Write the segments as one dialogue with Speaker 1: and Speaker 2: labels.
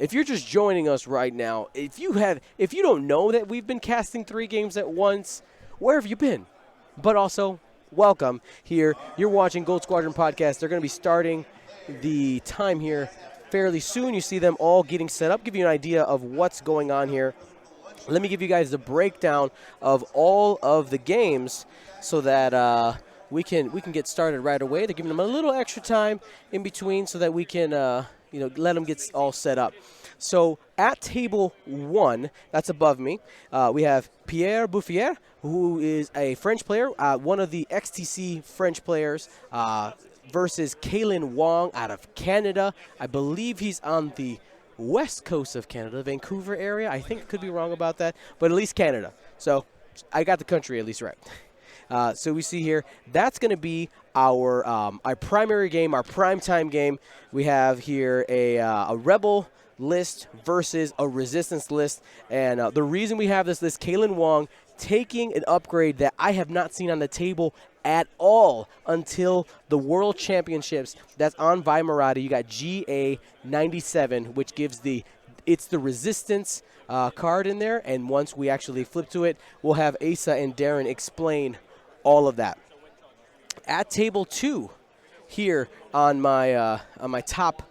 Speaker 1: if you're just joining us right now, if you don't know that we've been casting 3 games at once, where have you been? But also, welcome here. You're watching Gold Squadron Podcast. They're going to be starting the time here fairly soon. You see them all getting set up, give you an idea of what's going on here. Let me give you guys the breakdown of all of the games so that we can get started right away. They're giving them a little extra time in between so that we can let them get all set up. So at table 1, that's above me, we have Pierre Bouffier, who is a French player, one of the XTC French players, versus Kalen Wong out of Canada. I believe he's on the west coast of Canada, Vancouver area. I think I could be wrong about that, but at least Canada. So I got the country at least right. So we see here, that's going to be our primary game, our primetime game. We have here a Rebel list versus a Resistance list. And the reason we have this list, Kalen Wong taking an upgrade that I have not seen on the table at all until the World Championships. That's on Vimerati. You got GA97, which gives it's the Resistance card in there. And once we actually flip to it, we'll have Asa and Darren explain all of that. At table 2, here on my top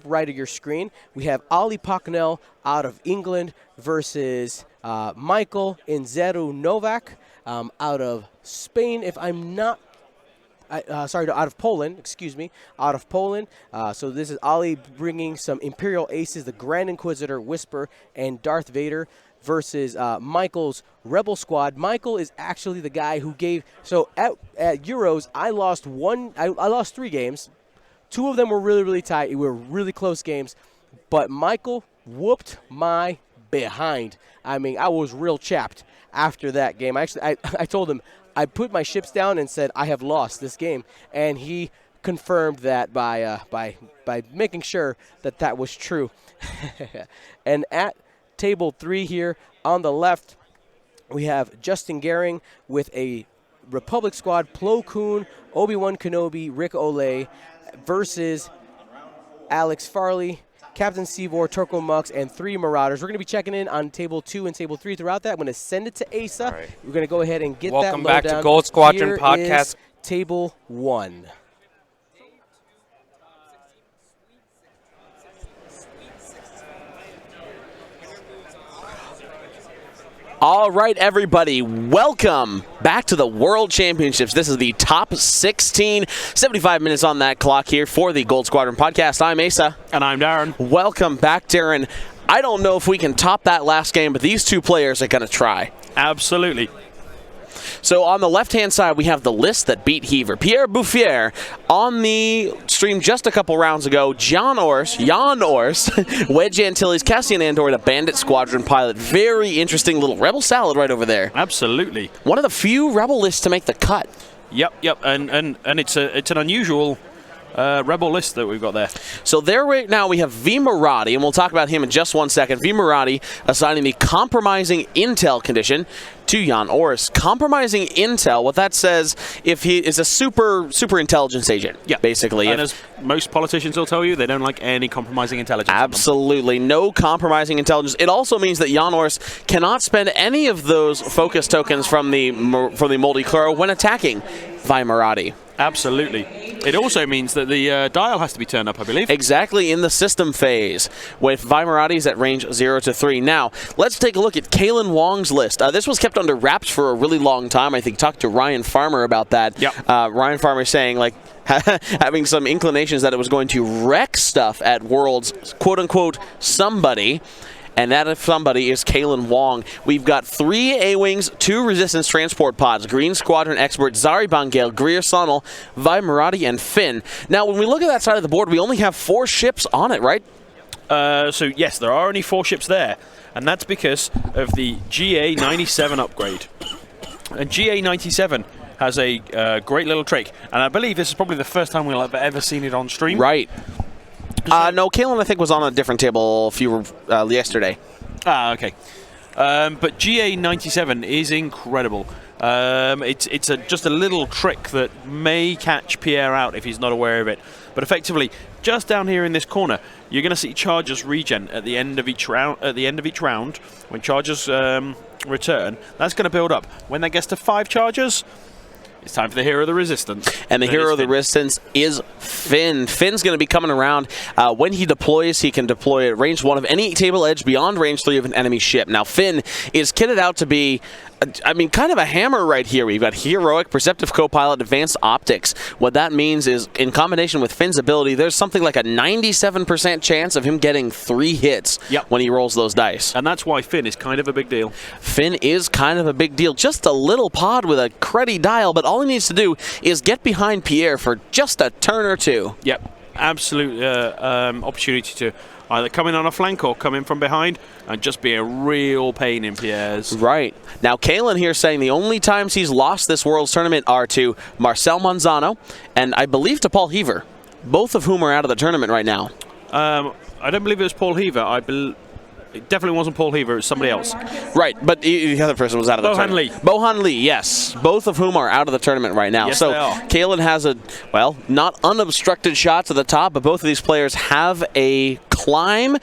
Speaker 1: right of your screen, we have Ali Paknell out of England versus Michael Inzeru Novak out of Spain. If I'm not, out of Poland, out of Poland. So this is Ali bringing some Imperial Aces, the Grand Inquisitor, Whisper, and Darth Vader, versus Michael's Rebel Squad. Michael is actually the guy who gave. So at Euros, I lost I lost 3 games. 2 of them were really, really tight. They were really close games. But Michael whooped my behind. I mean, I was real chapped after that game. I told him, I put my ships down and said, I have lost this game. And he confirmed that by making sure that was true. And at table 3 here on the left, we have Justin Gehring with a Republic squad, Plo Koon, Obi-Wan Kenobi, Rick Olay, versus Alex Farley, Captain Seavor, Turco Mux, and 3 Marauders. We're going to be checking in on table 2 and table 3 throughout that. I'm going to send it to Asa. Right. We're going to go ahead and get
Speaker 2: Welcome
Speaker 1: that lowdown.
Speaker 2: Welcome back to Gold Squadron
Speaker 1: Here
Speaker 2: Podcast.
Speaker 1: Is table 1.
Speaker 3: All right, everybody, welcome back to the World Championships. This is the top 16, 75 minutes on that clock here for the Gold Squadron Podcast. I'm Asa.
Speaker 2: And I'm Darren.
Speaker 3: Welcome back, Darren. I don't know if we can top that last game, but these 2 players are going to try.
Speaker 2: Absolutely.
Speaker 3: So on the left-hand side, we have the list that beat Heaver. Pierre Bouffier on the stream just a couple rounds ago. Jan Ors, Wedge Antilles, Cassian Andor, the Bandit Squadron pilot. Very interesting little Rebel salad right over there.
Speaker 2: Absolutely.
Speaker 3: One of the few Rebel lists to make the cut.
Speaker 2: Yep. And it's an unusual Rebel list that we've got there.
Speaker 3: So there right now we have V. Marati, and we'll talk about him in just one second. V. Marati assigning the compromising intel condition to Jan Ors. Compromising intel, what that says, if he is a super intelligence agent, basically.
Speaker 2: And as most politicians will tell you, they don't like any compromising intelligence.
Speaker 3: Absolutely, no compromising intelligence. It also means that Jan Ors cannot spend any of those focus tokens from the Moldy Claro when attacking Vi Marati.
Speaker 2: Absolutely. It also means that the dial has to be turned up, I believe.
Speaker 3: Exactly, in the system phase, with Vimerati's at range 0 to 3. Now, let's take a look at Kalen Wong's list. This was kept under wraps for a really long time. I think talked to Ryan Farmer about that.
Speaker 2: Yep.
Speaker 3: Ryan Farmer saying, like, having some inclinations that it was going to wreck stuff at Worlds, quote-unquote, somebody. And that, if somebody, is Kalen Wong. We've got 3 A-Wings, 2 Resistance transport pods, Green Squadron expert, Zari Bangale, Greer Sonnel, Vi Marati, and Finn. Now, when we look at that side of the board, we only have 4 ships on it, right?
Speaker 2: So, yes, there are only 4 ships there. And that's because of the GA97 upgrade. And GA97 has a great little trick. And I believe this is probably the first time we'll have ever seen it on stream.
Speaker 3: Right. No, Kalen, I think, was on a different table yesterday.
Speaker 2: Okay. But GA97 is incredible. It's just a little trick that may catch Pierre out if he's not aware of it. But effectively, just down here in this corner, you're going to see charges regen at the end of each round. When charges return, that's going to build up. When that gets to 5 charges, it's time for the Hero of the Resistance.
Speaker 3: And the Hero of the Resistance is Finn. Finn's going to be coming around. When he deploys, he can deploy at range 1 of any table edge beyond range 3 of an enemy ship. Now, Finn is kitted out to be, kind of a hammer right here. We've got Heroic, Perceptive Copilot, Advanced Optics. What that means is, in combination with Finn's ability, there's something like a 97% chance of him getting 3 hits when he rolls those dice.
Speaker 2: And that's why Finn is kind of a big deal.
Speaker 3: Finn is kind of a big deal. Just a little pod with a cruddy dial, but all he needs to do is get behind Pierre for just a turn or 2.
Speaker 2: Yep, absolute opportunity to either come in on a flank or come in from behind and just be a real pain in Pierre's.
Speaker 3: Right. Now, Kalen here saying the only times he's lost this World's Tournament are to Marcel Manzano and I believe to Paul Heaver, both of whom are out of the tournament right now.
Speaker 2: I don't believe it was Paul Heaver. It definitely wasn't Paul Heaver, it was somebody else.
Speaker 3: Right, but the other person was out of the tournament. Bohan Lee, yes. Both of whom are out of the tournament right now.
Speaker 2: Yes,
Speaker 3: so
Speaker 2: they are.
Speaker 3: Kalen has not unobstructed shot to the top, but both of these players have a climb.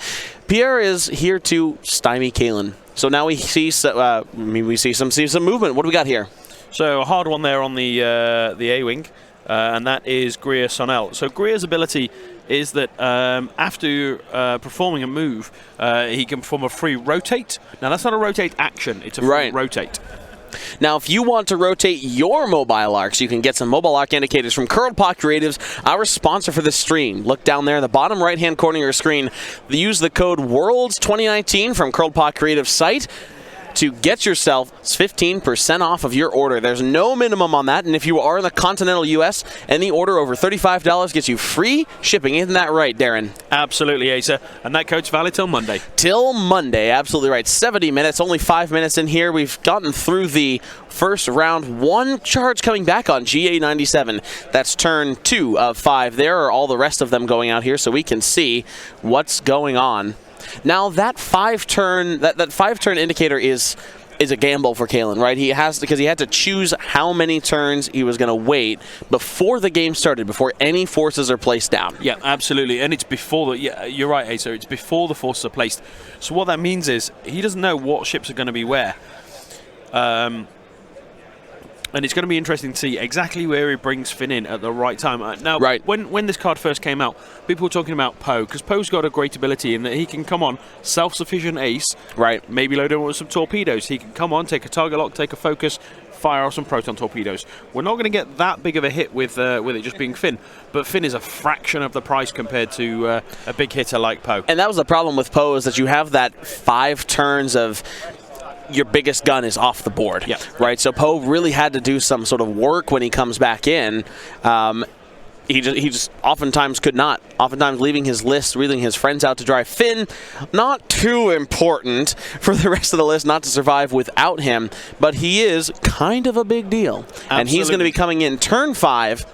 Speaker 3: Pierre is here to stymie Kalen. So now we see some movement. What do we got here?
Speaker 2: So a hard one there on the A-wing, and that is Greer Sonnel. So Greer's ability is that after performing a move, he can perform a free rotate. Now, that's not a rotate action. It's a free rotate.
Speaker 3: Now, if you want to rotate your mobile arcs, you can get some mobile arc indicators from Curled Paw Creatives, our sponsor for this stream. Look down there in the bottom right-hand corner of your screen. Use the code WORLDS2019 from Curled Paw Creatives site to get yourself 15% off of your order. There's no minimum on that, and if you are in the continental U.S., any order over $35 gets you free shipping. Isn't that right, Darren?
Speaker 2: Absolutely, Asa. And that code's valid till Monday.
Speaker 3: Till Monday, absolutely right. 70 minutes, only 5 minutes in here. We've gotten through the first round. 1 charge coming back on GA97. That's turn 2 of 5. There are all the rest of them going out here, so we can see what's going on. Now that 5-turn indicator is a gamble for Kalen, right? Because he had to choose how many turns he was going to wait before the game started, before any forces are placed down.
Speaker 2: Yeah, absolutely, and it's before you're right, Asa. It's before the forces are placed. So what that means is he doesn't know what ships are going to be where. And it's going to be interesting to see exactly where he brings Finn in at the right time. Now, when this card first came out, people were talking about Poe, because Poe's got a great ability in that he can come on, self-sufficient ace, maybe load him with some torpedoes. He can come on, take a target lock, take a focus, fire off some proton torpedoes. We're not going to get that big of a hit with it just being Finn, but Finn is a fraction of the price compared to a big hitter like Poe.
Speaker 3: And that was the problem with Poe, is that you have that 5 turns of your biggest gun is off the board, right? So Poe really had to do some sort of work when he comes back in. He just oftentimes could not. Oftentimes leaving his list, leaving his friends out to dry. Finn, not too important for the rest of the list not to survive without him, but he is kind of a big deal. Absolutely. And he's going to be coming in turn 5.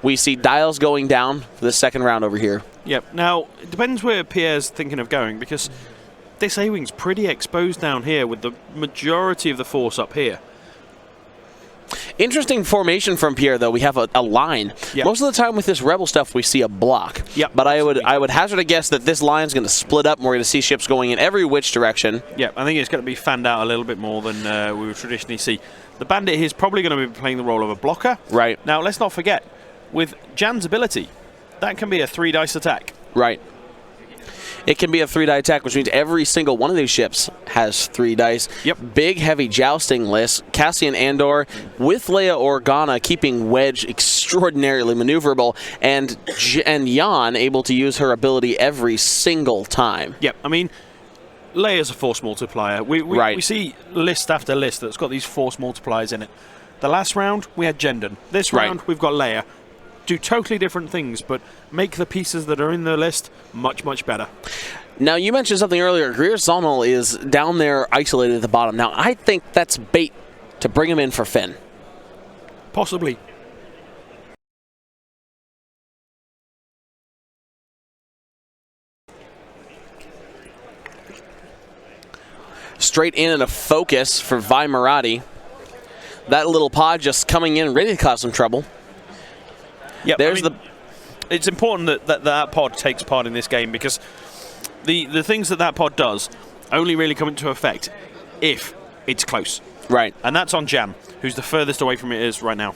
Speaker 3: We see dials going down for the second round over here.
Speaker 2: Yep. Now, it depends where Pierre's thinking of going, because this A-wing's pretty exposed down here with the majority of the force up here.
Speaker 3: Interesting formation from Pierre, though. We have a line. Most of the time with this Rebel stuff, we see a block. But I would hazard a guess that this line's going to split up, and we're going to see ships going in every which direction.
Speaker 2: I think it's going to be fanned out a little bit more than we would traditionally see. The Bandit here is probably going to be playing the role of a blocker.
Speaker 3: Right.
Speaker 2: Now, let's not forget, with Jan's ability, that can be a 3-dice attack.
Speaker 3: Right. It can be a 3-die attack, which means every single one of these ships has 3 dice. Big, heavy jousting list. Cassian Andor with Leia Organa keeping Wedge extraordinarily maneuverable, and Jan able to use her ability every single time.
Speaker 2: I mean, Leia's a force multiplier. We see list after list that's got these force multipliers in it. The last round, we had Jendon. This round, we've got Leia. Do totally different things, but make the pieces that are in the list much, much better.
Speaker 3: Now, you mentioned something earlier. Greer Sonnel is down there isolated at the bottom. Now, I think that's bait to bring him in for Finn.
Speaker 2: Possibly.
Speaker 3: straight in and a focus for Vi Marati. That little pod just coming in, ready to cause some trouble.
Speaker 2: Yeah, it's important that pod takes part in this game, because the things that pod does only really come into effect if it's close.
Speaker 3: Right.
Speaker 2: And that's on Jan, who's the furthest away from it is right now.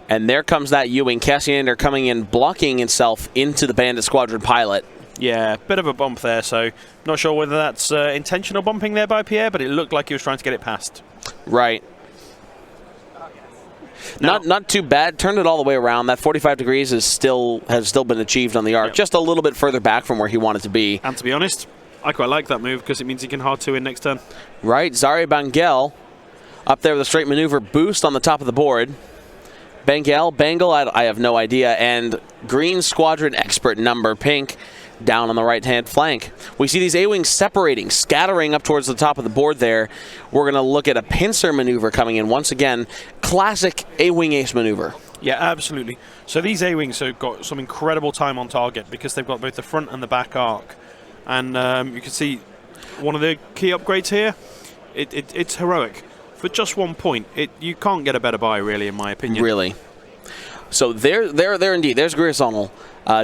Speaker 3: And there comes that Ewing. Cassiander coming in, blocking himself into the Bandit Squadron pilot.
Speaker 2: Yeah, bit of a bump there, so not sure whether that's intentional bumping there by Pierre, but it looked like he was trying to get it past.
Speaker 3: Right. Not too bad. Turned it all the way around. That 45 degrees has still been achieved on the arc, just a little bit further back from where he wanted to be.
Speaker 2: And to be honest, I quite like that move because it means he can hard 2 in next turn.
Speaker 3: Right. Zari Bangel up there with a straight maneuver boost on the top of the board. Bangle, I have no idea. And Green Squadron expert number Pink down on the right-hand flank. We see these A-Wings separating, scattering up towards the top of the board there. We're going to look at a pincer maneuver coming in once again. Classic A-Wing ace maneuver.
Speaker 2: Yeah, absolutely. So these A-Wings have got some incredible time on target because they've got both the front and the back arc. And you can see one of the key upgrades here. It's heroic. For just 1 point, you can't get a better buy, really, in my opinion.
Speaker 3: Really. So there indeed. There's Grisonal.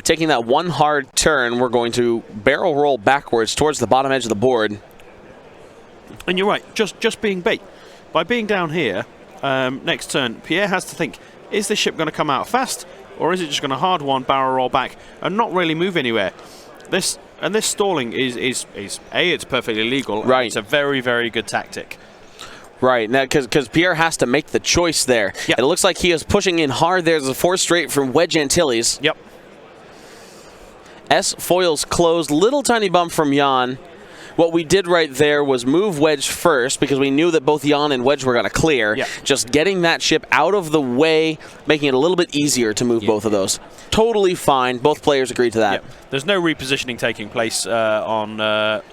Speaker 3: Taking that one hard turn, we're going to barrel roll backwards towards the bottom edge of the board.
Speaker 2: And you're right, just being bait. By being down here, next turn, Pierre has to think, is this ship going to come out fast, or is it just going to hard one, barrel roll back, and not really move anywhere? This stalling is it's perfectly legal.
Speaker 3: Right.
Speaker 2: It's a very, very good tactic.
Speaker 3: Right, now because Pierre has to make the choice there.
Speaker 2: Yep.
Speaker 3: It looks like he is pushing in hard. There's a 4 straight from Wedge Antilles.
Speaker 2: Yep.
Speaker 3: S foils closed, little tiny bump from Jan. What we did right there was move Wedge first because we knew that both Jan and Wedge were going to clear.
Speaker 2: Yep.
Speaker 3: Just getting that ship out of the way, making it a little bit easier to move both of those. Totally fine. Both players agreed to that.
Speaker 2: Yep. There's no repositioning taking place on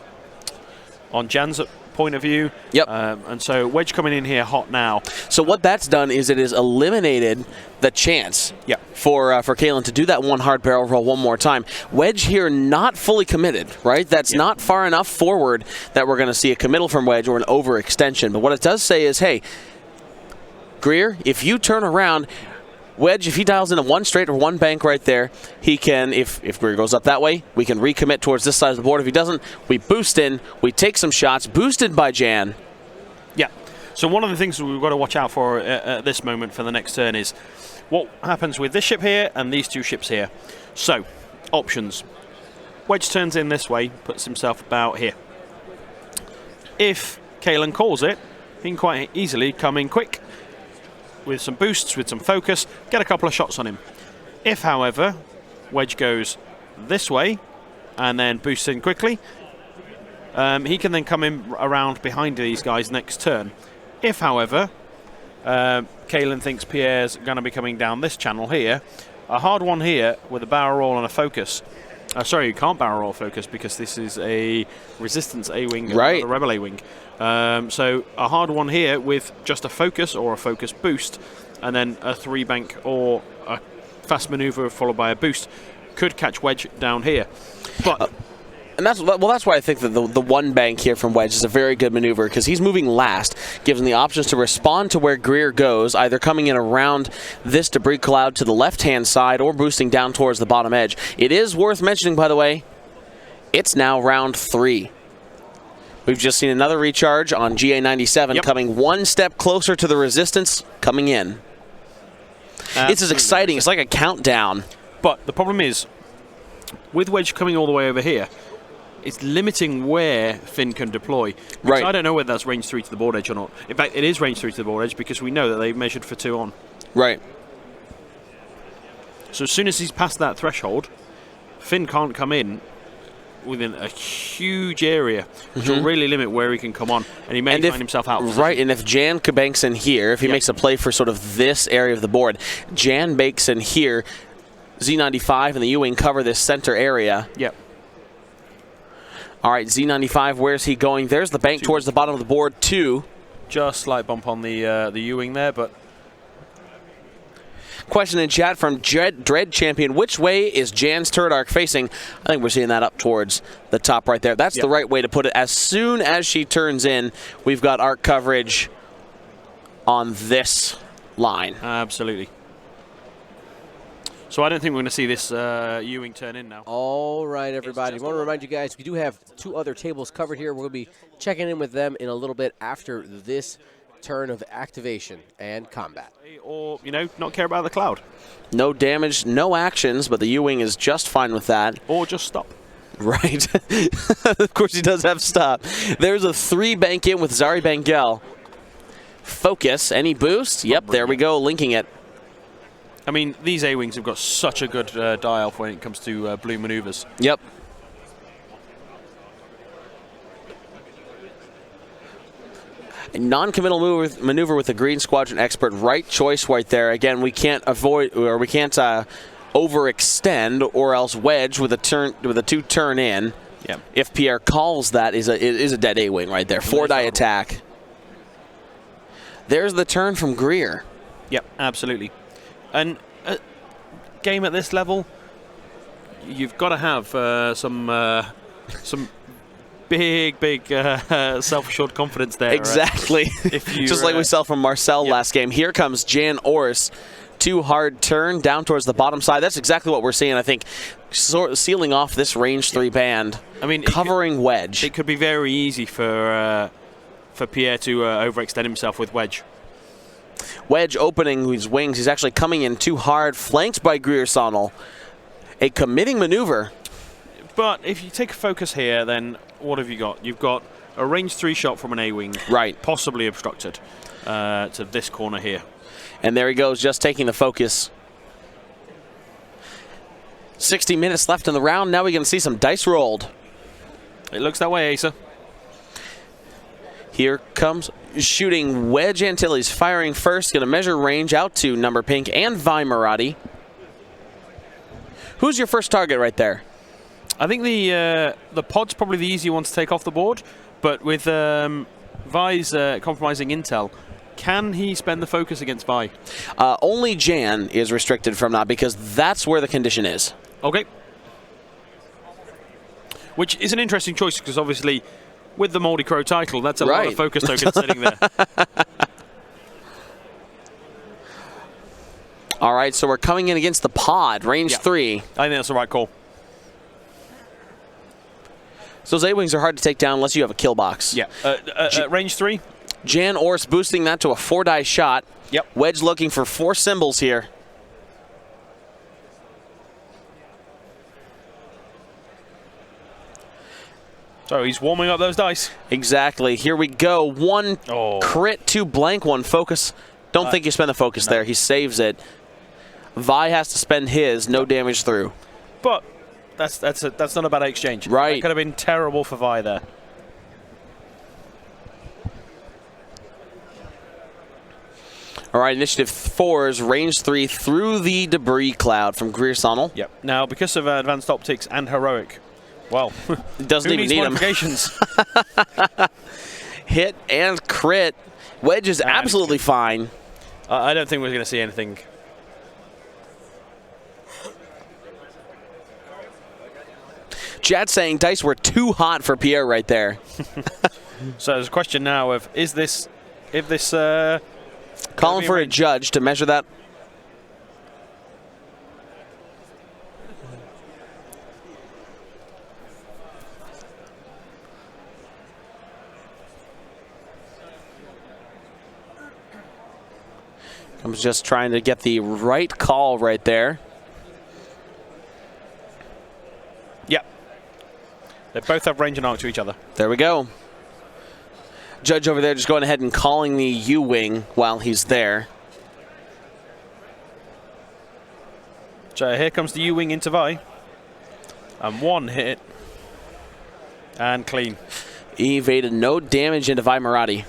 Speaker 2: Jan's point of view.
Speaker 3: Yep.
Speaker 2: And so Wedge coming in here hot now.
Speaker 3: So what that's done is it has eliminated the chance for Kalen to do that one hard barrel roll one more time. Wedge here not fully committed, right? That's not far enough forward that we're going to see a committal from Wedge or an overextension. But what it does say is, hey, Greer, if you turn around, Wedge, if he dials in a 1 straight or 1 bank right there, he can, if Greer goes up that way, we can recommit towards this side of the board. If he doesn't, we boost in, we take some shots, boosted by Jan.
Speaker 2: Yeah. So one of the things we've got to watch out for at this moment for the next turn is what happens with this ship here and these 2 ships here. So, options. Wedge turns in this way, puts himself about here. If Kalen calls it, he can quite easily come in quick with some boosts, with some focus, get a couple of shots on him. If, however, Wedge goes this way and then boosts in quickly, he can then come in around behind these guys next turn. If, however, Kalen thinks Pierre's going to be coming down this channel here, a hard one here with a barrel roll and a focus. Sorry, you can't barrel roll focus because this is a Resistance A-Wing,
Speaker 3: right.
Speaker 2: A Rebel A-Wing. So a hard one here with just a focus or a focus boost, and then a 3 bank or a fast maneuver followed by a boost could catch Wedge down here. But
Speaker 3: and that's why I think that the 1 bank here from Wedge is a very good maneuver because he's moving last, gives him the options to respond to where Greer goes, either coming in around this debris cloud to the left-hand side or boosting down towards the bottom edge. It is worth mentioning, by the way, it's now round 3. We've just seen another recharge on GA97 coming 1 step closer to the Resistance coming in. This is exciting. It's like a countdown.
Speaker 2: But the problem is, with Wedge coming all the way over here, it's limiting where Finn can deploy.
Speaker 3: Right.
Speaker 2: I don't know whether that's range 3 to the board edge or not. In fact, it is range 3 to the board edge because we know that they measured for 2 on.
Speaker 3: Right.
Speaker 2: So as soon as he's past that threshold, Finn can't come in within a huge area, which will really limit where he can come on, and he may find himself out.
Speaker 3: Right, and if Jan banks in here, if he makes a play for sort of this area of the board, Jan bakes in here, Z95 and the U-Wing cover this center area.
Speaker 2: Yep.
Speaker 3: All right, Z95, where's he going? There's the bank towards the bottom of the board, 2.
Speaker 2: Just slight bump on the U-Wing there, but
Speaker 3: Question in chat from Dread Champion. Which way is Jan's turret arc facing? I think we're seeing that up towards the top right there. That's the right way to put it. As soon as she turns in, we've got arc coverage on this line.
Speaker 2: Absolutely. So I don't think we're going to see this Ewing turn in now.
Speaker 1: All right, everybody. I want to remind you guys, we do have 2 other tables covered here. We'll be checking in with them in a little bit after this turn of activation and combat.
Speaker 2: Or, you know, not care about the cloud.
Speaker 3: No damage, no actions, but the Ewing is just fine with that.
Speaker 2: Or just stop.
Speaker 3: Right. Of course he does have stop. There's a 3 bank in with Zari Bangel. Focus, any boost? Yep, there we go, linking it.
Speaker 2: I mean, these A-Wings have got such a good die-off when it comes to blue maneuvers.
Speaker 3: Yep. A non-committal maneuver with the Green Squadron expert. Right choice right there. Again, we can't avoid, or we can't overextend, or else wedge with a 2 turn in.
Speaker 2: Yep.
Speaker 3: If Pierre calls that, is a dead A-Wing right there. 4-die attack. There's the turn from Greer.
Speaker 2: Yep, absolutely. And a game at this level, you've got to have some big self-assured confidence there.
Speaker 3: Exactly. Just like we saw from Marcel last game. Here comes Jan Ors. 2 hard turn down towards the bottom side. That's exactly what we're seeing, I think, sealing off this range 3 band. I mean, covering wedge.
Speaker 2: It could be very easy for Pierre to overextend himself with wedge.
Speaker 3: Wedge opening his wings. He's actually coming in too hard, flanked by Greer Sonnel. A committing maneuver.
Speaker 2: But if you take a focus here, then what have you got? You've got a range 3 shot from an A-Wing.
Speaker 3: Right.
Speaker 2: Possibly obstructed to this corner here.
Speaker 3: And there he goes, just taking the focus. 60 minutes left in the round. Now we're going to see some dice rolled.
Speaker 2: It looks that way, Asa.
Speaker 3: Here comes shooting Wedge Antilles, firing first, going to measure range out to number pink and Vi Marati. Who's your first target right there?
Speaker 2: I think the pod's probably the easy one to take off the board, but with Vi's compromising intel, can he spend the focus against Vi?
Speaker 3: Only Jan is restricted from that because that's where the condition is.
Speaker 2: Okay. Which is an interesting choice because obviously with the Moldy Crow title, that's a lot of focus tokens sitting there.
Speaker 3: All right, so we're coming in against the pod, range 3.
Speaker 2: I think that's the right call.
Speaker 3: So those A-Wings are hard to take down unless you have a kill box.
Speaker 2: Yeah. Range 3.
Speaker 3: Jan Ors boosting that to a 4-die shot.
Speaker 2: Yep.
Speaker 3: Wedge looking for 4 symbols here.
Speaker 2: So he's warming up those dice.
Speaker 3: Exactly. Here we go. 1 crit, 2 blank, 1 focus. Don't think you spend the focus there. He saves it. Vi has to spend his. No damage through.
Speaker 2: But that's not a bad exchange.
Speaker 3: Right.
Speaker 2: That could have been terrible for Vi there.
Speaker 3: All right, Initiative 4's range 3 through the debris cloud from Greer Sonnel.
Speaker 2: Yep. Now, because of advanced optics and heroic, well,
Speaker 3: it doesn't even need
Speaker 2: modifications?
Speaker 3: Hit and crit. Wedge is absolutely fine.
Speaker 2: I don't think we're going to see anything.
Speaker 3: Chad saying dice were too hot for Pierre right there.
Speaker 2: So there's a question now of if this
Speaker 3: calling for a judge to measure that. I was just trying to get the right call right there.
Speaker 2: Yep. They both have range and arc to each other.
Speaker 3: There we go. Judge over there just going ahead and calling the U-Wing while he's there.
Speaker 2: So here comes the U-Wing into Vi. And 1 hit. And clean.
Speaker 3: Evaded no damage into Vi Marati.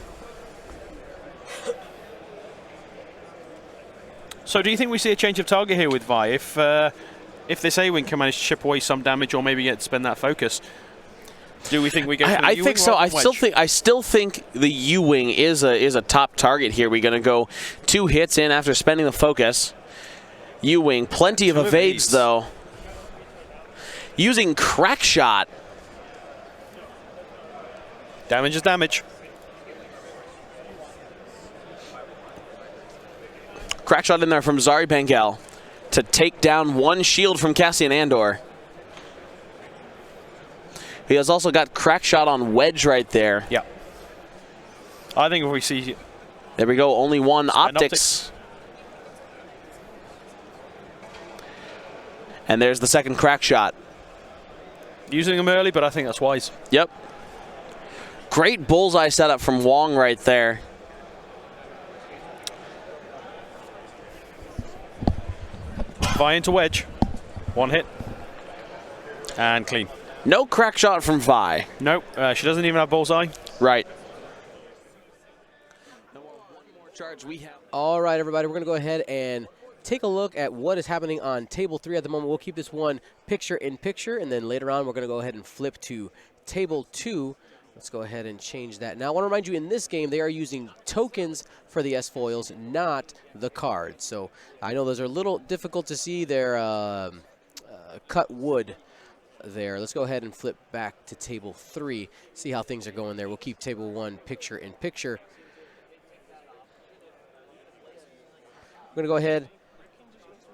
Speaker 2: So do you think we see a change of target here with Vi? If this A-Wing can manage to chip away some damage or maybe get to spend that focus, do we think we go for the
Speaker 3: I think so. I still think the U-Wing is a top target here. We're going to go 2 hits in after spending the focus. Ewing, plenty of evades, though. Using crack shot.
Speaker 2: Damage is damage.
Speaker 3: Crack shot in there from Zari Bengal to take down one shield from Cassian Andor. He has also got crack shot on Wedge right there.
Speaker 2: Yeah. I think if we see...
Speaker 3: There we go, only one optics. And there's the second crack shot.
Speaker 2: Using them early, but I think that's wise.
Speaker 3: Yep. Great bullseye setup from Wong right there.
Speaker 2: Vi into Wedge. One hit. And clean.
Speaker 3: No crack shot from Vi.
Speaker 2: Nope, she doesn't even have bullseye.
Speaker 3: Right. One more charge we have.
Speaker 1: All right, everybody, we're going to go ahead and take a look at what is happening on table 3 at the moment. We'll keep this one picture-in-picture, and then later on we're going to go ahead and flip to table 2. Let's go ahead and change that. Now, I want to remind you, in this game, they are using tokens for the S-foils, not the cards. So I know those are a little difficult to see. They're cut wood there. Let's go ahead and flip back to table 3, see how things are going there. We'll keep table 1 picture-in-picture. We're going to go ahead.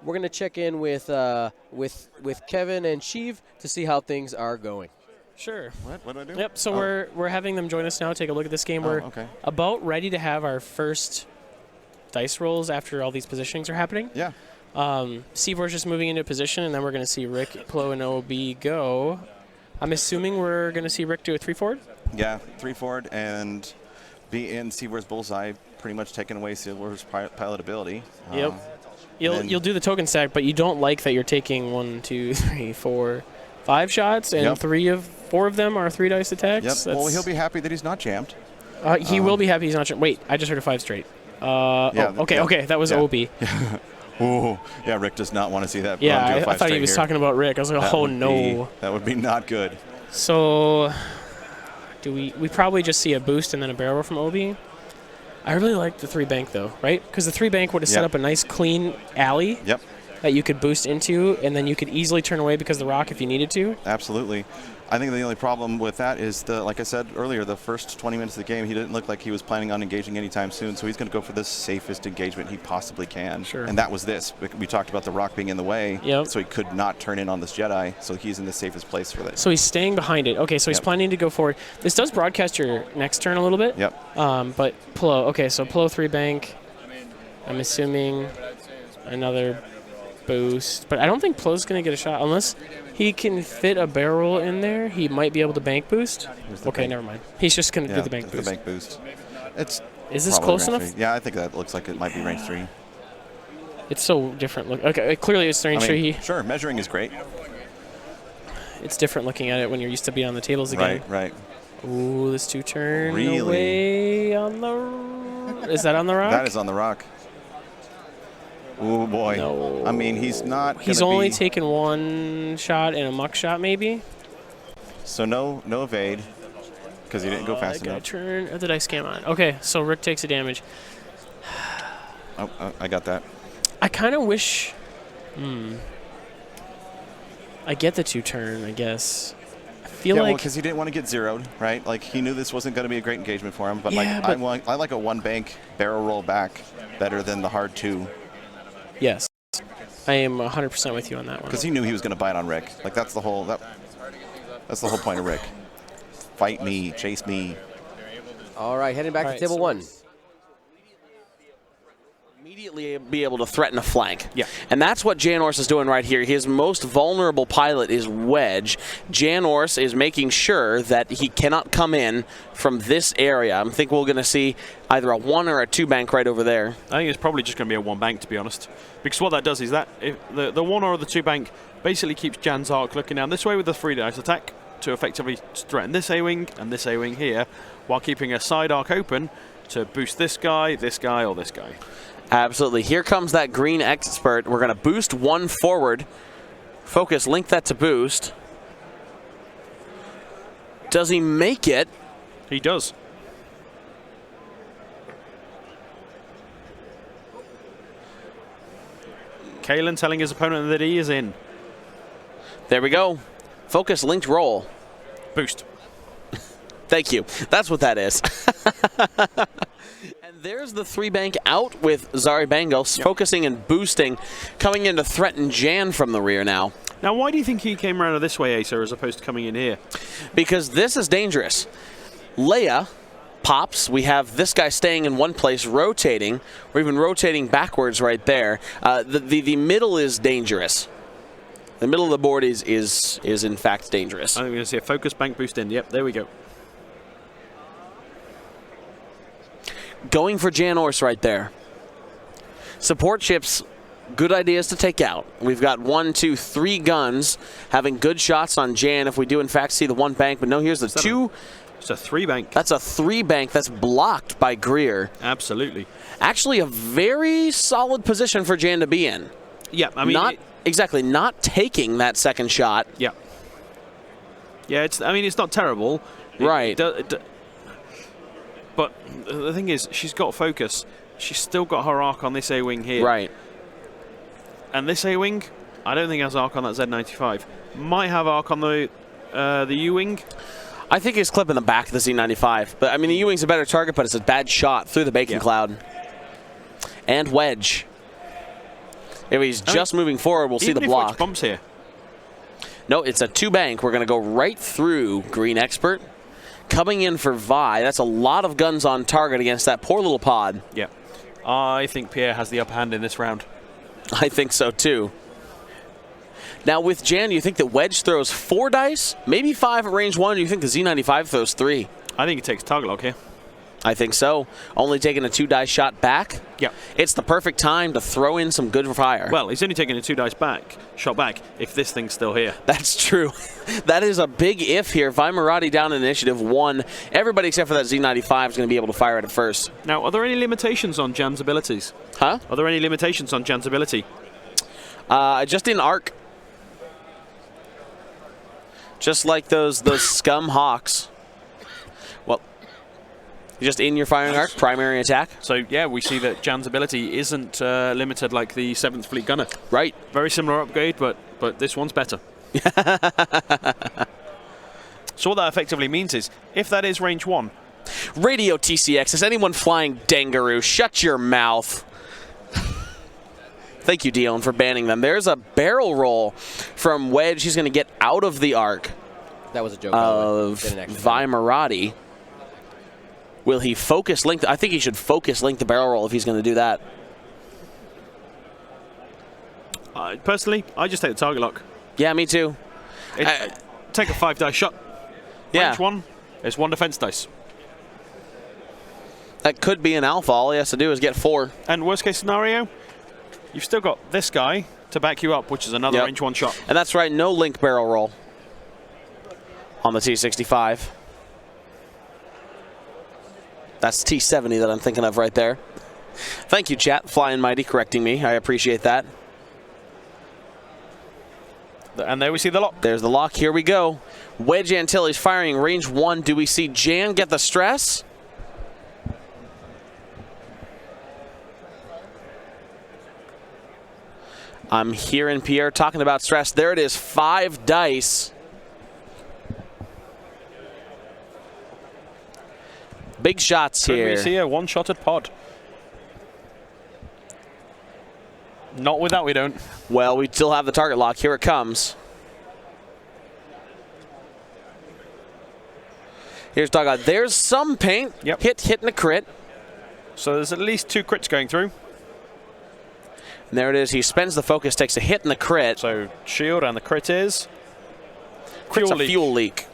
Speaker 1: We're going to check in with Kevin and Sheev to see how things are going.
Speaker 4: Sure.
Speaker 5: What do I do?
Speaker 4: Yep. So we're having them join us now. Take a look at this game. We're about ready to have our first dice rolls after all these positionings are happening.
Speaker 5: Yeah.
Speaker 4: Seavor's just moving into position, and then we're going to see Rick, Plo, and OB go. I'm assuming we're going to see Rick do a 3 forward.
Speaker 5: Yeah, 3 forward and be in Seavor's bullseye, pretty much taking away Seavor's pilot ability.
Speaker 4: Yep. You'll do the token stack, but you don't like that you're taking 1, 2, 3, 4, 5 shots, and 4 of them are 3 dice attacks.
Speaker 5: Yep. Well, he'll be happy that he's not jammed.
Speaker 4: He will be happy he's not jammed. Wait, I just heard a 5 straight. Okay, that was OB.
Speaker 5: Ooh, yeah, Rick does not want to see that.
Speaker 4: Yeah, I thought he was talking about Rick. I was like, oh no.
Speaker 5: That would be not good.
Speaker 4: So, do we probably just see a boost and then a barrel roll from OB? I really like the 3 bank though, right? Because the 3 bank would have set up a nice clean alley that you could boost into, and then you could easily turn away because of the rock if you needed to.
Speaker 5: Absolutely. I think the only problem with that is, like I said earlier, the first 20 minutes of the game, he didn't look like he was planning on engaging anytime soon, so he's going to go for the safest engagement he possibly can.
Speaker 4: Sure.
Speaker 5: And that was this. We talked about the rock being in the way, so he could not turn in on this Jedi, so he's in the safest place for this.
Speaker 4: So he's staying behind it. Okay, so he's planning to go forward. This does broadcast your next turn a little bit.
Speaker 5: Yep.
Speaker 4: But Plo, okay, so Plo 3 bank. I'm assuming another boost, but I don't think Plo's going to get a shot unless he can fit a barrel in there. He might be able to bank boost. Okay, never mind. He's just going to do the bank boost.
Speaker 5: The bank boost.
Speaker 4: Is this close enough?
Speaker 5: 3. Yeah, I think that looks like it might be range 3.
Speaker 4: It's so different. Okay, clearly it's range 3.
Speaker 5: Sure, measuring is great.
Speaker 4: It's different looking at it when you're used to being on the tables again.
Speaker 5: Right.
Speaker 4: Ooh, this 2 turn away on the... Is that on the rock?
Speaker 5: That is on the rock. Oh boy.
Speaker 4: No.
Speaker 5: I mean, he's not.
Speaker 4: He's only taken 1 shot and a muck shot, maybe.
Speaker 5: So no evade, because he didn't go fast enough.
Speaker 4: Turn the dice cam on. Okay, so Rick takes a damage.
Speaker 5: I got that.
Speaker 4: I kind of wish. I get the 2 turn, I guess. I feel like
Speaker 5: because he didn't want to get zeroed, right? Like he knew this wasn't going to be a great engagement for him. But I like a 1 bank barrel roll back better than the hard 2.
Speaker 4: Yes, I am 100% with you on that one.
Speaker 5: Because he knew he was going to bite on Rick. Like that's the whole point of Rick. Fight me, chase me.
Speaker 1: All right, heading back to table 1.
Speaker 3: Immediately be able to threaten a flank.
Speaker 2: Yeah.
Speaker 3: And that's what Janor's is doing right here. His most vulnerable pilot is Wedge. Janor's is making sure that he cannot come in from this area. I think we're going to see either a 1 or a 2 bank right over there.
Speaker 2: I think it's probably just going to be a 1 bank, to be honest. Because what that does is that if the 1 or the 2 bank basically keeps Jan's arc looking down this way with the 3 dice attack to effectively threaten this A-wing and this A-wing here, while keeping a side arc open to boost this guy, or this guy.
Speaker 3: Absolutely. Here comes that green expert. We're going to boost 1 forward. Focus, link that to boost. Does he make it?
Speaker 2: He does. Kalen telling his opponent that he is in.
Speaker 3: There we go. Focus linked roll.
Speaker 2: Boost.
Speaker 3: Thank you. That's what that is. And there's the 3-bank out with Zari Bangos, focusing and boosting, coming in to threaten Jan from the rear now.
Speaker 2: Now, why do you think he came around this way, Acer, as opposed to coming in here?
Speaker 3: Because this is dangerous. Leia pops. We have this guy staying in one place, rotating, or even rotating backwards right there. The middle is dangerous. The middle of the board is in fact dangerous.
Speaker 2: I think we're going to see a focus bank boost in. Yep, there we go.
Speaker 3: Going for Jan Ors right there. Support chips, good ideas to take out. We've got 1, 2, 3 guns having good shots on Jan if we do in fact see the 1 bank. But no, here's the 2.
Speaker 2: It's a 3-bank.
Speaker 3: That's a 3-bank that's blocked by Greer.
Speaker 2: Absolutely.
Speaker 3: Actually a very solid position for Jan to be in.
Speaker 2: Yeah, I mean...
Speaker 3: Not taking that second shot.
Speaker 2: Yeah. Yeah, it's not terrible.
Speaker 3: Right.
Speaker 2: But the thing is, she's got focus. She's still got her arc on this A-wing here.
Speaker 3: Right.
Speaker 2: And this A-wing, I don't think has arc on that Z95. Might have arc on the U-wing.
Speaker 3: I think he's clipping the back of the Z95. But I mean, the U-wing's a better target, but it's a bad shot through the bacon cloud. And Wedge. If he's just moving forward, we'll see the block.
Speaker 2: Wedge bumps here.
Speaker 3: No, it's a 2-bank. We're going to go right through Green Expert. Coming in for Vi. That's a lot of guns on target against that poor little pod.
Speaker 2: Yeah. I think Pierre has the upper hand in this round.
Speaker 3: I think so, too. Now, with Jan, do you think that Wedge throws 4 dice? Maybe 5 at range 1? Or do you think the Z95 throws 3?
Speaker 2: I think he takes target lock here.
Speaker 3: I think so. Only taking a 2-dice shot back?
Speaker 2: Yeah.
Speaker 3: It's the perfect time to throw in some good fire.
Speaker 2: Well, he's only taking a 2-dice shot back if this thing's still here.
Speaker 3: That's true. That is a big if here. Vimarati down in initiative 1. Everybody except for that Z95 is going to be able to fire at it first.
Speaker 2: Now, are there any limitations on Jan's abilities?
Speaker 3: Huh?
Speaker 2: Are there any limitations on Jan's ability?
Speaker 3: Just in arc. Just like those scum hawks. Well, just in your firing arc, primary attack.
Speaker 2: So, yeah, we see that Jan's ability isn't limited like the 7th Fleet Gunner.
Speaker 3: Right.
Speaker 2: Very similar upgrade, but this one's better. So what that effectively means is, if that is range 1...
Speaker 3: Radio TCX, is anyone flying Dangaroo? Shut your mouth. Thank you, Dion, for banning them. There's a barrel roll from Wedge. He's going to get out of the arc.
Speaker 1: That was a joke.
Speaker 3: Of Vimarati. Will he focus link? I think he should focus link the barrel roll if he's going to do that.
Speaker 2: Personally, I just take the target lock.
Speaker 3: Yeah, me too.
Speaker 2: Take a 5-dice shot.
Speaker 3: Yeah.
Speaker 2: Range 1 is 1 defense dice.
Speaker 3: That could be an alpha. All he has to do is get 4.
Speaker 2: And worst case scenario, you've still got this guy to back you up, which is another range 1 shot.
Speaker 3: And that's right, no link barrel roll on the T65. That's T70 that I'm thinking of right there. Thank you, chat. Flying Mighty correcting me. I appreciate that.
Speaker 2: And there we see the lock.
Speaker 3: There's the lock. Here we go. Wedge Antilles firing range 1. Do we see Jan get the stress? I'm hearing Pierre talking about stress. There it is, 5 dice. Big shots here.
Speaker 2: We see a 1-shotted pod. Not with that, we don't.
Speaker 3: Well, we still have the target lock. Here it comes. Here's Doggone. There's some paint.
Speaker 2: Yep.
Speaker 3: Hitting a crit.
Speaker 2: So there's at least 2 crits going through.
Speaker 3: And there it is. He spends the focus, takes a hit and the crit.
Speaker 2: So shield and the crit is
Speaker 3: Crit's a fuel leak.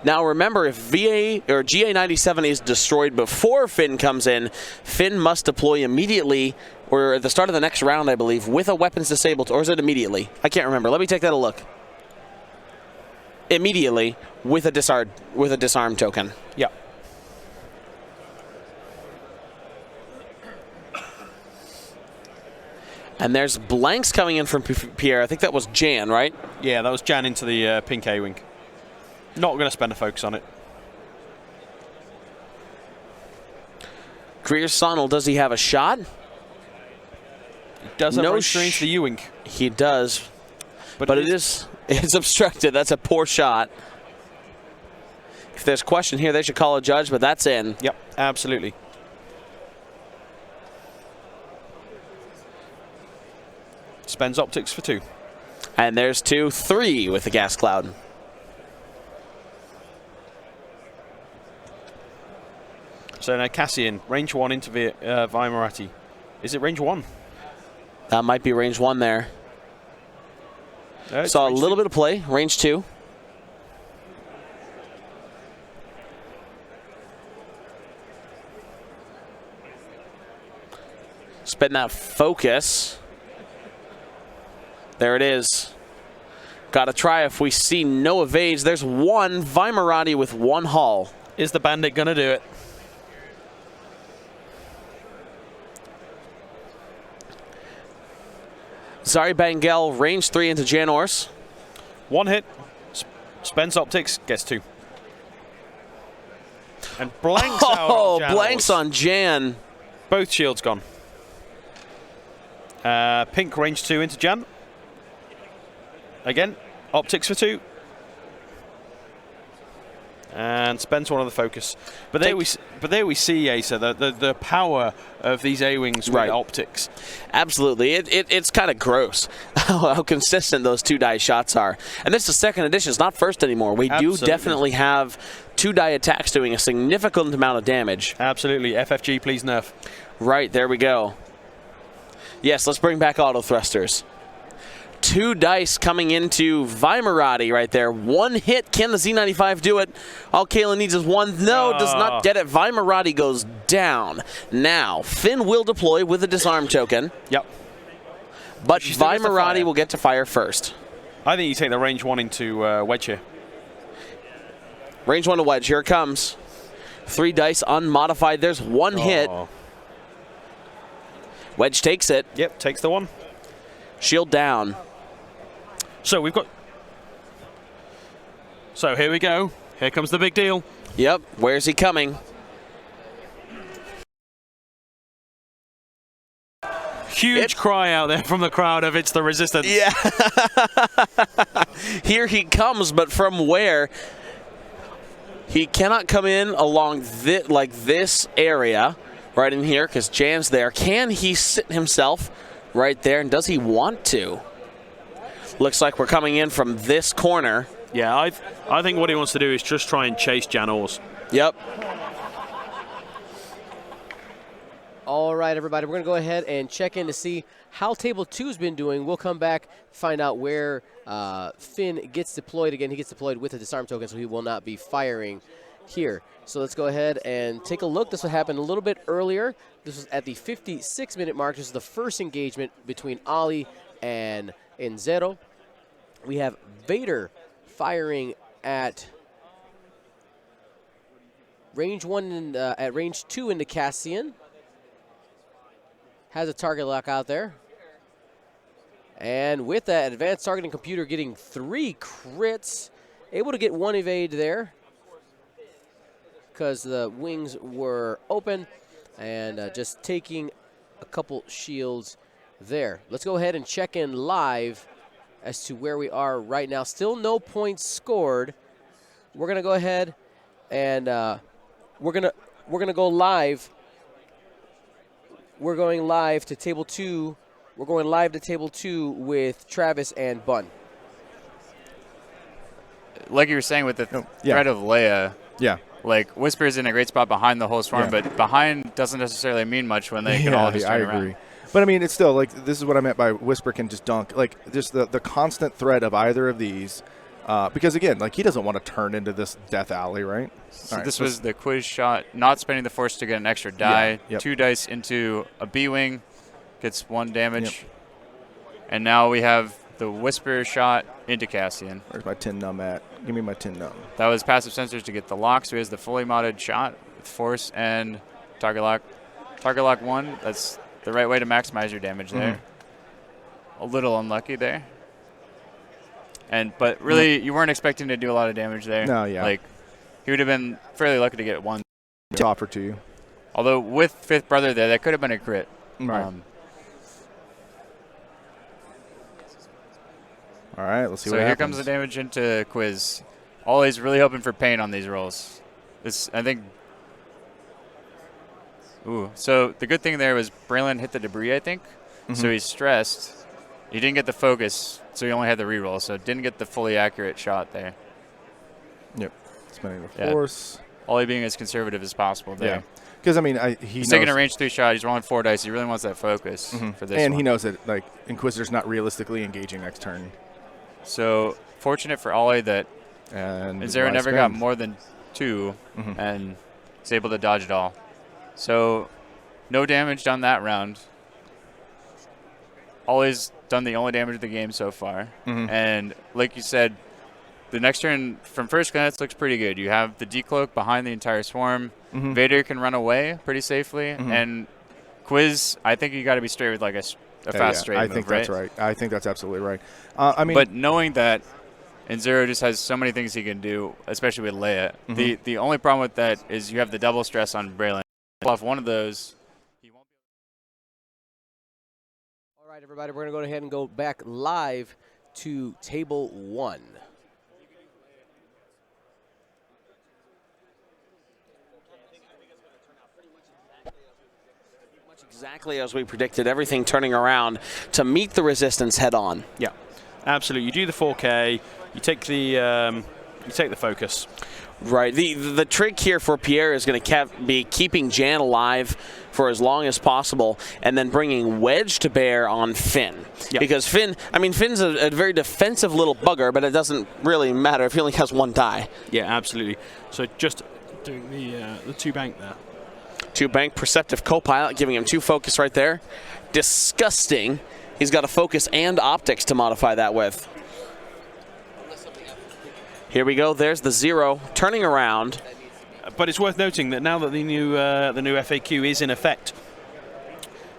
Speaker 3: Now remember, if VA or GA97 is destroyed before Finn comes in, Finn must deploy immediately, or at the start of the next round, I believe, with a weapons disabled, or is it immediately? I can't remember. Let me take that a look. Immediately with a disarm token.
Speaker 2: Yeah.
Speaker 3: And there's blanks coming in from Pierre. I think that was Jan, right?
Speaker 2: Yeah, that was Jan into the pink A-wing. Not going to spend a focus on it.
Speaker 3: Greer Sonnel, does he have a shot?
Speaker 2: He does have
Speaker 3: No
Speaker 2: range 3 into the Ewing.
Speaker 3: He does. But it's obstructed. That's a poor shot. If there's a question here, they should call a judge, but that's in.
Speaker 2: Yep, absolutely. Spends optics for 2.
Speaker 3: And there's 2-3 with the gas cloud.
Speaker 2: So now Cassian, range 1 into Vaimarati. Is it range 1?
Speaker 3: That might be range 1 there.
Speaker 2: No, it's
Speaker 3: Saw a
Speaker 2: range
Speaker 3: little
Speaker 2: 2.
Speaker 3: bit of play, range 2. Spin that focus. There it is. Got to try if we see no evades. There's one Vaimarati with 1 hull.
Speaker 2: Is the Bandit going to do it?
Speaker 3: Zari Bangel, range 3 into Janors.
Speaker 2: 1 hit. Spends optics, gets 2. And blanks out on Jan
Speaker 3: Blanks
Speaker 2: Ors.
Speaker 3: on Jan.
Speaker 2: Both shields gone. Pink range 2 into Jan. Again, optics for 2. And spends 1 on the focus. But there we see, Asa, the power of these A-Wings with
Speaker 3: Right.
Speaker 2: optics.
Speaker 3: Absolutely. It's kind of gross how consistent those 2-die shots are. And this is second edition. It's not first anymore. We
Speaker 2: Absolutely.
Speaker 3: do definitely have 2-die attacks doing a significant amount of damage.
Speaker 2: Absolutely. FFG, please nerf.
Speaker 3: Right, there we go. Yes, let's bring back auto thrusters. 2 dice coming into Vaimarati right there. 1 hit. Can the Z95 do it? All Kalen needs is 1. No, does not get it. Vaimarati goes down. Now, Finn will deploy with a disarm token,
Speaker 2: Yep.
Speaker 3: but
Speaker 2: She still gets to
Speaker 3: Vaimarati
Speaker 2: fire.
Speaker 3: will get to fire first.
Speaker 2: I think you take the range 1 into Wedge here.
Speaker 3: Range 1 to Wedge. Here it comes. 3 dice unmodified. There's 1 hit.
Speaker 2: Oh.
Speaker 3: Wedge takes it.
Speaker 2: Yep, takes the 1.
Speaker 3: Shield down.
Speaker 2: So we've got... So here we go. Here comes the big deal.
Speaker 3: Yep. Where's he coming?
Speaker 2: Huge cry out there from the crowd of it's the Resistance.
Speaker 3: Yeah. Here he comes, but from where? He cannot come in along this area right in here because Jan's there. Can he sit himself right there, and does he want to? Looks like we're coming in from this corner.
Speaker 2: Yeah, I think what he wants to do is just try and chase Jan Ors.
Speaker 3: Yep.
Speaker 1: All right, everybody, we're going to go ahead and check in to see how Table 2's been doing. We'll come back, find out where Finn gets deployed again. He gets deployed with a disarm token, so he will not be firing here. So let's go ahead and take a look. This will happen a little bit earlier. This was at the 56-minute mark. This is the first engagement between Ali and Enzero. We have Vader firing at range 1 and at range 2 into Cassian. Has a target lock out there. And with that, advanced targeting computer getting 3 crits. Able to get 1 evade there because the wings were open, and just taking a couple shields there. Let's go ahead and check in live as to where we are right now. Still no points scored. We're gonna go ahead and we're gonna go live. We're going live to Table 2. We're going live to Table 2 with Travis and Bun.
Speaker 6: Like you were saying with the threat of Leia, like Whisper's in a great spot behind the whole swarm, but behind doesn't necessarily mean much when they can all just turn around.
Speaker 7: But I mean, it's still like this is what I meant by Whisper can just dunk. Like just the constant threat of either of these, because again, like he doesn't want to turn into this death alley, right?
Speaker 6: So this was the quiz shot, not spending the force to get an extra die.
Speaker 7: Yep.
Speaker 6: 2 dice into a B-wing, gets 1 damage. And now we have the Whisper shot into Cassian.
Speaker 7: Where's my 10 num at? Give me my 10 num.
Speaker 6: That was passive sensors to get the lock, so he has the fully modded shot with force and target lock. Target lock 1, that's the right way to maximize your damage there. A little unlucky there. But really, you weren't expecting to do a lot of damage there.
Speaker 7: No, yeah.
Speaker 6: Like, he would have been fairly lucky to get 1.
Speaker 7: To offer to you.
Speaker 6: Although with Fifth Brother there, that could have been a crit.
Speaker 7: Right. All right, let's see
Speaker 6: So
Speaker 7: what
Speaker 6: here
Speaker 7: happens.
Speaker 6: comes the damage into Quiz. Always really hoping for pain on these rolls. This, I think. Ooh. So the good thing there was Braylon hit the debris, I think. So he's stressed. He didn't get the focus, so he only had the reroll. So didn't get the fully accurate shot there.
Speaker 7: Yep. Spending the
Speaker 6: Yeah.
Speaker 7: force.
Speaker 6: Ollie being as conservative as possible there.
Speaker 7: Yeah. Because, I mean,
Speaker 6: He's taking a range 3 shot. He's rolling 4 dice. He really wants that focus for this
Speaker 7: And
Speaker 6: one.
Speaker 7: he knows that, like, Inquisitor's not realistically engaging next turn.
Speaker 6: So fortunate for Ollie that
Speaker 7: And
Speaker 6: Zera
Speaker 7: why
Speaker 6: never got
Speaker 7: spend?
Speaker 6: more than 2 and he's able to dodge it all. So no damage done that round. Ollie's done the only damage of the game so far. And like you said, the next turn from first glance looks pretty good. You have the decloak behind the entire swarm. Vader can run away pretty safely. And Quiz, I think you got to be straight with like a fast straight
Speaker 7: I
Speaker 6: move,
Speaker 7: think
Speaker 6: right?
Speaker 7: that's right. I think that's absolutely right. I mean,
Speaker 6: But knowing that, and Zero just has so many things he can do, especially with Leia. The only problem with that is you have the double stress on Braylon. Off one of those, he won't be.
Speaker 1: All right, everybody, we're going to go ahead and go back live to table 1.
Speaker 3: Exactly as we predicted, everything turning around to meet the resistance head on.
Speaker 2: Yeah, absolutely. You do the 4K, you take the focus.
Speaker 3: Right. The trick here for Pierre is going to be keeping Jan alive for as long as possible and then bringing Wedge to bear on Finn.
Speaker 2: Yep.
Speaker 3: Because Finn's a very defensive little bugger, but it doesn't really matter if he only has 1 die.
Speaker 2: Yeah, absolutely. So just doing the 2 bank there.
Speaker 3: 2 bank Perceptive Copilot, giving him 2 focus right there. Disgusting. He's got a focus and optics to modify that with. Here we go. There's the 0 turning around.
Speaker 2: But it's worth noting that now that the new FAQ is in effect,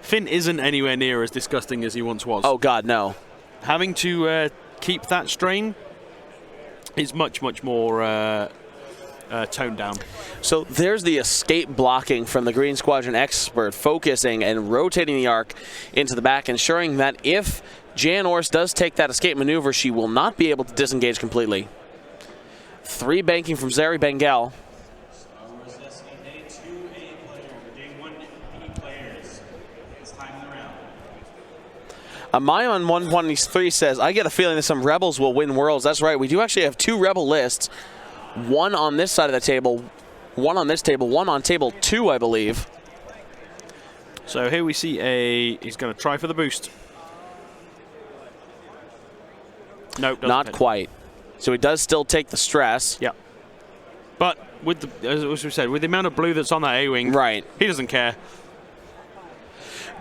Speaker 2: Finn isn't anywhere near as disgusting as he once was.
Speaker 3: Oh God, no.
Speaker 2: Having to keep that strain is much more toned down.
Speaker 3: So there's the escape blocking from the Green Squadron expert, focusing and rotating the arc into the back, ensuring that if Jan Ors does take that escape maneuver, she will not be able to disengage completely. 3 banking from Zeri Bengal. Amayon 123 says, I get a feeling that some Rebels will win Worlds. That's right. We do actually have 2 Rebel lists. 1 on this side of the table, 1 on this table, 1 on table 2, I believe.
Speaker 2: So here we see he's going to try for the boost. Nope,
Speaker 3: Not
Speaker 2: hit.
Speaker 3: quite. So he does still take the stress.
Speaker 2: Yep. But with as we said, with the amount of blue that's on that A-wing,
Speaker 3: Right.
Speaker 2: he doesn't care.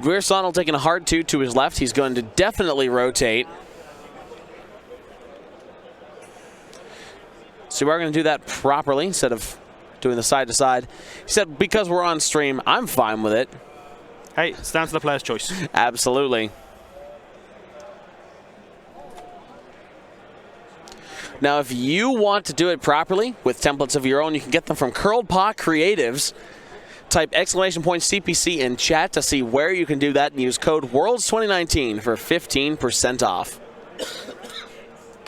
Speaker 3: Greer Sonal taking a hard 2 to his left. He's going to definitely rotate. So we are going to do that properly instead of doing the side to side. He said, because we're on stream, I'm fine with it.
Speaker 2: Hey, it's down to the player's choice.
Speaker 3: Absolutely. Now, if you want to do it properly with templates of your own, you can get them from Curled Paw Creatives. Type !CPC in chat to see where you can do that and use code WORLDS2019 for 15% off.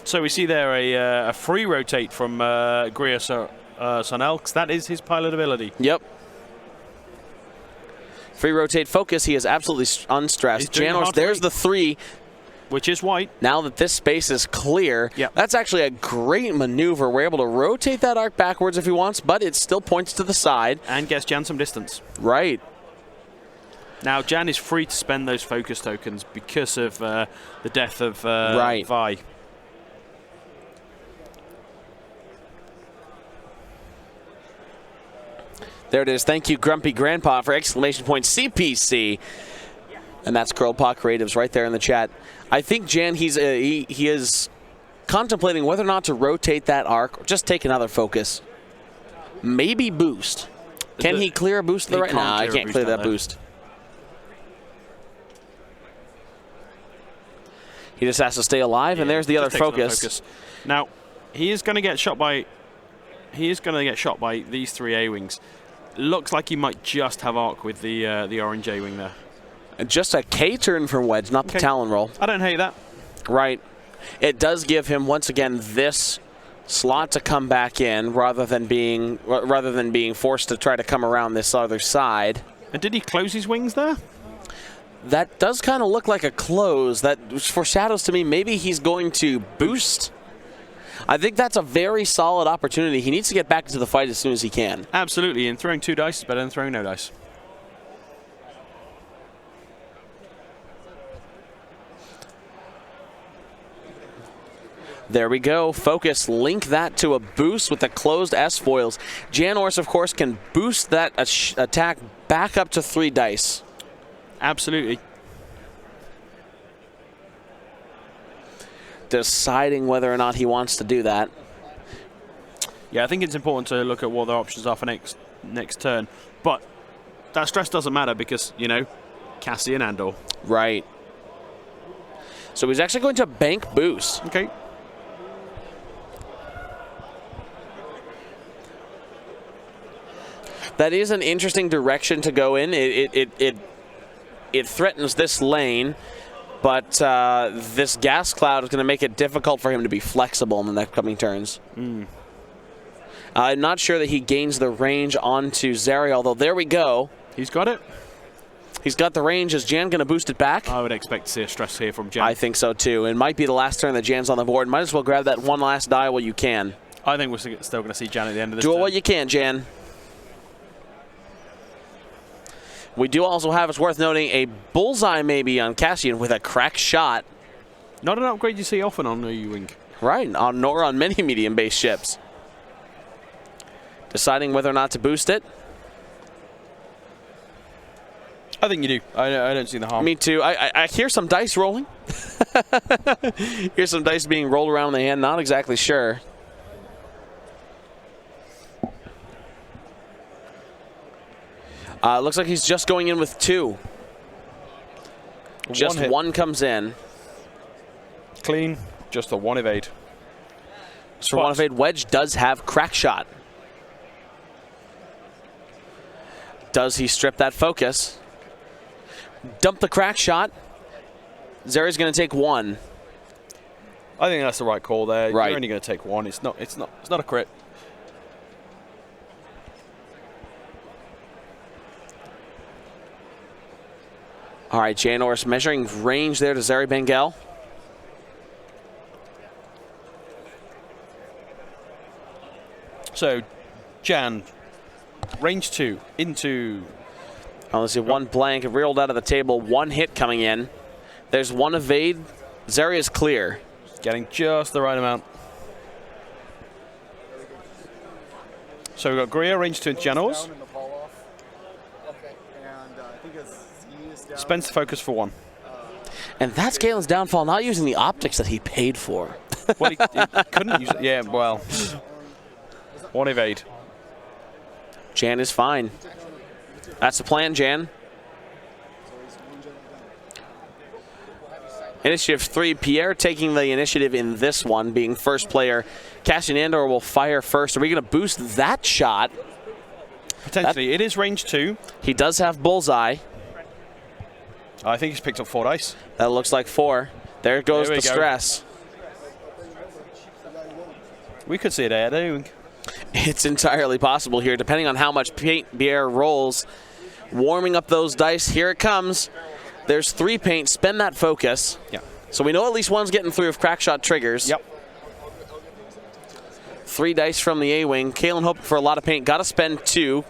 Speaker 2: So we see there a free rotate from Greer Sonal, 'cause that is his pilot ability.
Speaker 3: Yep. Free rotate focus. He is absolutely unstressed.
Speaker 2: He's doing
Speaker 3: Janos,
Speaker 2: hard
Speaker 3: there's
Speaker 2: right.
Speaker 3: the 3.
Speaker 2: Which is white.
Speaker 3: Now that this space is clear,
Speaker 2: Yep.
Speaker 3: that's actually a great maneuver. We're able to rotate that arc backwards if he wants, but it still points to the side.
Speaker 2: And gets Jan some distance.
Speaker 3: Right.
Speaker 2: Now Jan is free to spend those focus tokens because of the death of
Speaker 3: Right.
Speaker 2: Vi.
Speaker 3: There it is. Thank you, Grumpy Grandpa, for !CPC. And that's Curled Paw Creatives right there in the chat. I think Jan, he is contemplating whether or not to rotate that arc or just take another focus. Maybe boost. Can he clear a boost to the
Speaker 2: He
Speaker 3: right?
Speaker 2: can't
Speaker 3: Nah, I
Speaker 2: clear a
Speaker 3: can't
Speaker 2: boost
Speaker 3: clear
Speaker 2: out
Speaker 3: that
Speaker 2: there.
Speaker 3: boost. He just has to stay alive, and there's the other
Speaker 2: Just takes another
Speaker 3: focus.
Speaker 2: Now, he is going to get shot by. He is going to get shot by these 3 A-wings. looks like he might just have arc with the orange A-wing there.
Speaker 3: And just a K turn from Wedge, not the
Speaker 2: Okay.
Speaker 3: Talon roll.
Speaker 2: I don't hate that.
Speaker 3: Right. It does give him, once again, this slot to come back in rather than being forced to try to come around this other side.
Speaker 2: And did he close his wings there?
Speaker 3: That does kind of look like a close. That foreshadows to me maybe he's going to boost. I think that's a very solid opportunity. He needs to get back into the fight as soon as he can.
Speaker 2: Absolutely, and throwing 2 dice is better than throwing no dice.
Speaker 3: There we go. Focus. Link that to a boost with the closed S-foils. Janorus, of course, can boost that attack back up to 3 dice.
Speaker 2: Absolutely.
Speaker 3: Deciding whether or not he wants to do that.
Speaker 2: Yeah, I think it's important to look at what the options are for next turn. But that stress doesn't matter because, you know, Cassian Andor.
Speaker 3: Right. So he's actually going to bank boost.
Speaker 2: Okay.
Speaker 3: That is an interesting direction to go in. It threatens this lane, but this gas cloud is going to make it difficult for him to be flexible in the next coming turns. I'm not sure that he gains the range onto Zeri, although there we go.
Speaker 2: He's got it.
Speaker 3: He's got the range. Is Jan going to boost it back?
Speaker 2: I would expect to see a stress here from Jan.
Speaker 3: I think so too. It might be the last turn that Jan's on the board. Might as well grab that one last die while you can.
Speaker 2: I think we're still going to see Jan at the end of this
Speaker 3: Do
Speaker 2: turn.
Speaker 3: what you can, Jan. We do also have, it's worth noting, a bullseye maybe on Cassian with a crack shot.
Speaker 2: Not an upgrade you see often on a U-Wing.
Speaker 3: Right, nor on many medium-based ships. Deciding whether or not to boost it.
Speaker 2: I think you do. I don't see the harm.
Speaker 3: Me too. I hear some dice rolling. Hear some dice being rolled around in the hand. Not exactly sure. Looks like he's just going in with 2. Just one comes in.
Speaker 2: Clean. Just a 1 evade.
Speaker 3: So one evade. Wedge does have crack shot. Does he strip that focus? Dump the crack shot. Zeri's going to take 1.
Speaker 2: I think that's the right call there.
Speaker 3: Right.
Speaker 2: You're only going to take 1. It's not a crit.
Speaker 3: All right, Janorus measuring range there to Zeri Bengal.
Speaker 2: So, Jan, range 2 into.
Speaker 3: Oh, let's see, 1 blank reeled out of the table. 1 hit coming in. There's 1 evade. Zeri is clear.
Speaker 2: Getting just the right amount. So we've got Greer, range 2 into Janos. Spends focus for 1.
Speaker 3: And that's Galen's downfall, not using the optics that he paid for.
Speaker 2: Well, he couldn't use it. Yeah, well. 1 evade.
Speaker 3: Jan is fine. That's the plan, Jan. Initiative 3, Pierre taking the initiative in this one, being first player. Cassian Andor will fire first. Are we going to boost that shot?
Speaker 2: Potentially. It is range 2.
Speaker 3: He does have bullseye.
Speaker 2: I think he's picked up 4 dice.
Speaker 3: That looks like 4. There goes
Speaker 2: There we
Speaker 3: the
Speaker 2: go.
Speaker 3: stress.
Speaker 2: We could see it there, don't we?
Speaker 3: It's entirely possible here, depending on how much paint Pierre rolls. Warming up those dice. Here it comes. There's 3 paint. Spend that focus.
Speaker 2: Yeah.
Speaker 3: So we know at least one's getting through if crack shot triggers.
Speaker 2: Yep.
Speaker 3: 3 dice from the A-Wing. Kalen hoping for a lot of paint. Got to spend 2.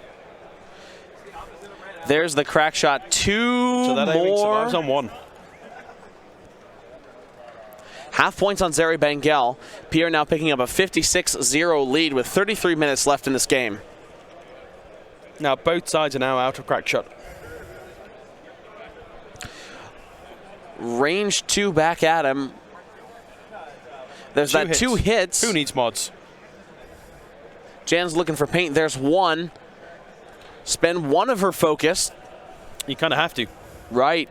Speaker 3: There's the crack shot. 2
Speaker 2: So that A-Wing survives
Speaker 3: more.
Speaker 2: on 1.
Speaker 3: Half points on Zeri Bengal. Pierre now picking up a 56-0 lead with 33 minutes left in this game.
Speaker 2: Now both sides are now out of crack shot.
Speaker 3: Range 2 back at him. There's that 2 hits.
Speaker 2: Who needs mods?
Speaker 3: Jan's looking for paint. There's 1. Spend 1 of her focus.
Speaker 2: You kind of have to.
Speaker 3: Right.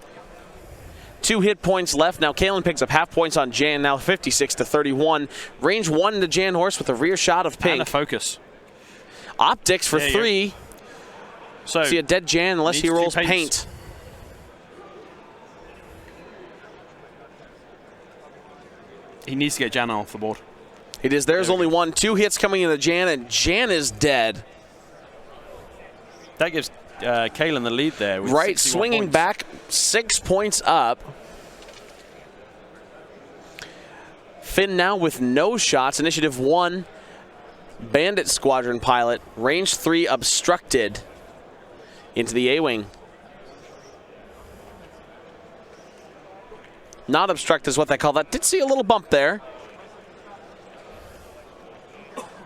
Speaker 3: 2 hit points left. Now Kalen picks up half points on Jan, now 56-31. Range 1 to Jan Horse with a rear shot of
Speaker 2: And a
Speaker 3: pink.
Speaker 2: focus.
Speaker 3: Optics for
Speaker 2: There you
Speaker 3: 3.
Speaker 2: So
Speaker 3: see a dead Jan unless he
Speaker 2: needs two
Speaker 3: rolls
Speaker 2: paints.
Speaker 3: paint.
Speaker 2: He needs to get Jan off the board.
Speaker 3: It is. There's only one. 2 hits coming into Jan, and Jan is dead.
Speaker 2: That gives Kalen the lead there. With
Speaker 3: Right,
Speaker 2: 61
Speaker 3: swinging
Speaker 2: points.
Speaker 3: back, 6 points up. Finn now with no shots. Initiative 1, Bandit Squadron pilot. Range 3 obstructed into the A-Wing. Not obstruct is what they call that. Did see a little bump there.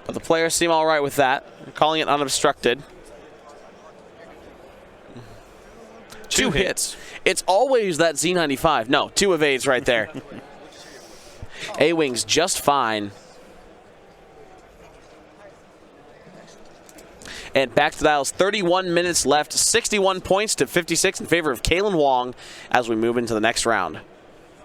Speaker 3: But the players seem all right with that. They're calling it unobstructed. 2 hits. It's always that Z95. No, 2 evades right there. A-Wing's just fine. And back to the dials, 31 minutes left, 61 points to 56 in favor of Kalen Wong as we move into the next round.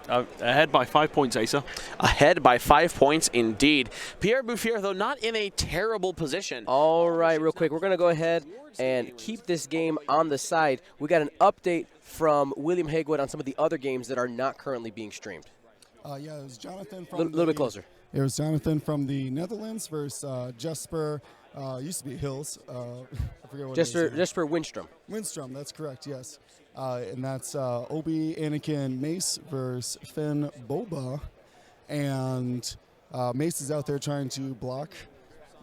Speaker 2: Ahead by 5 points, Asa.
Speaker 3: Ahead by 5 points indeed. Pierre Bouffier, though, not in a terrible position.
Speaker 1: All right, real quick, we're going to go ahead and keep this game on the side. We got an update from William Haygood on some of the other games that are not currently being streamed.
Speaker 8: Yeah, it was Jonathan
Speaker 1: A
Speaker 8: from
Speaker 1: little bit closer.
Speaker 8: It was Jonathan from the Netherlands versus Jesper. Used to be Hills. I forget what it is now.
Speaker 1: Jesper Windstrom.
Speaker 8: Windstrom, that's correct, yes. And that's Obi, Anakin, Mace versus Finn, Boba. And Mace is out there trying to block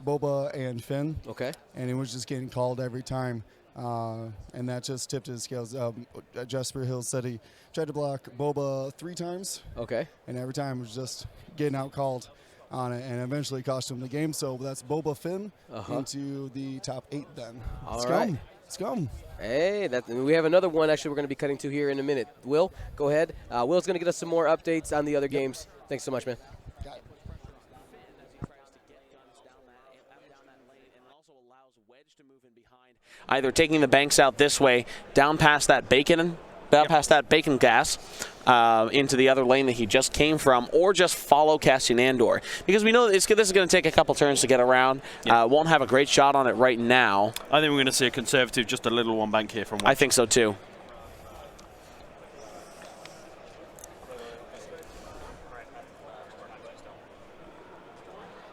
Speaker 8: Boba and Finn.
Speaker 1: Okay.
Speaker 8: And it was just getting called every time. And that just tipped his scales. Jesper Hill said he tried to block Boba 3 times.
Speaker 1: Okay.
Speaker 8: And every time it was just getting out called on it, and eventually cost him the game. So that's Boba Finn into the top 8 then.
Speaker 1: All right.
Speaker 8: Let's go.
Speaker 1: Hey, we have another one actually we're going to be cutting to here in a minute. Will, go ahead. Will's going to get us some more updates on the other games. Thanks so much, man.
Speaker 3: Either taking the banks out this way, down past that bacon gas, into the other lane that he just came from, or just follow Cassian Andor. Because we know this is going to take a couple turns to get around. Won't have a great shot on it right now.
Speaker 2: I think we're going to see a conservative, just a little one bank here from one.
Speaker 3: I think so too.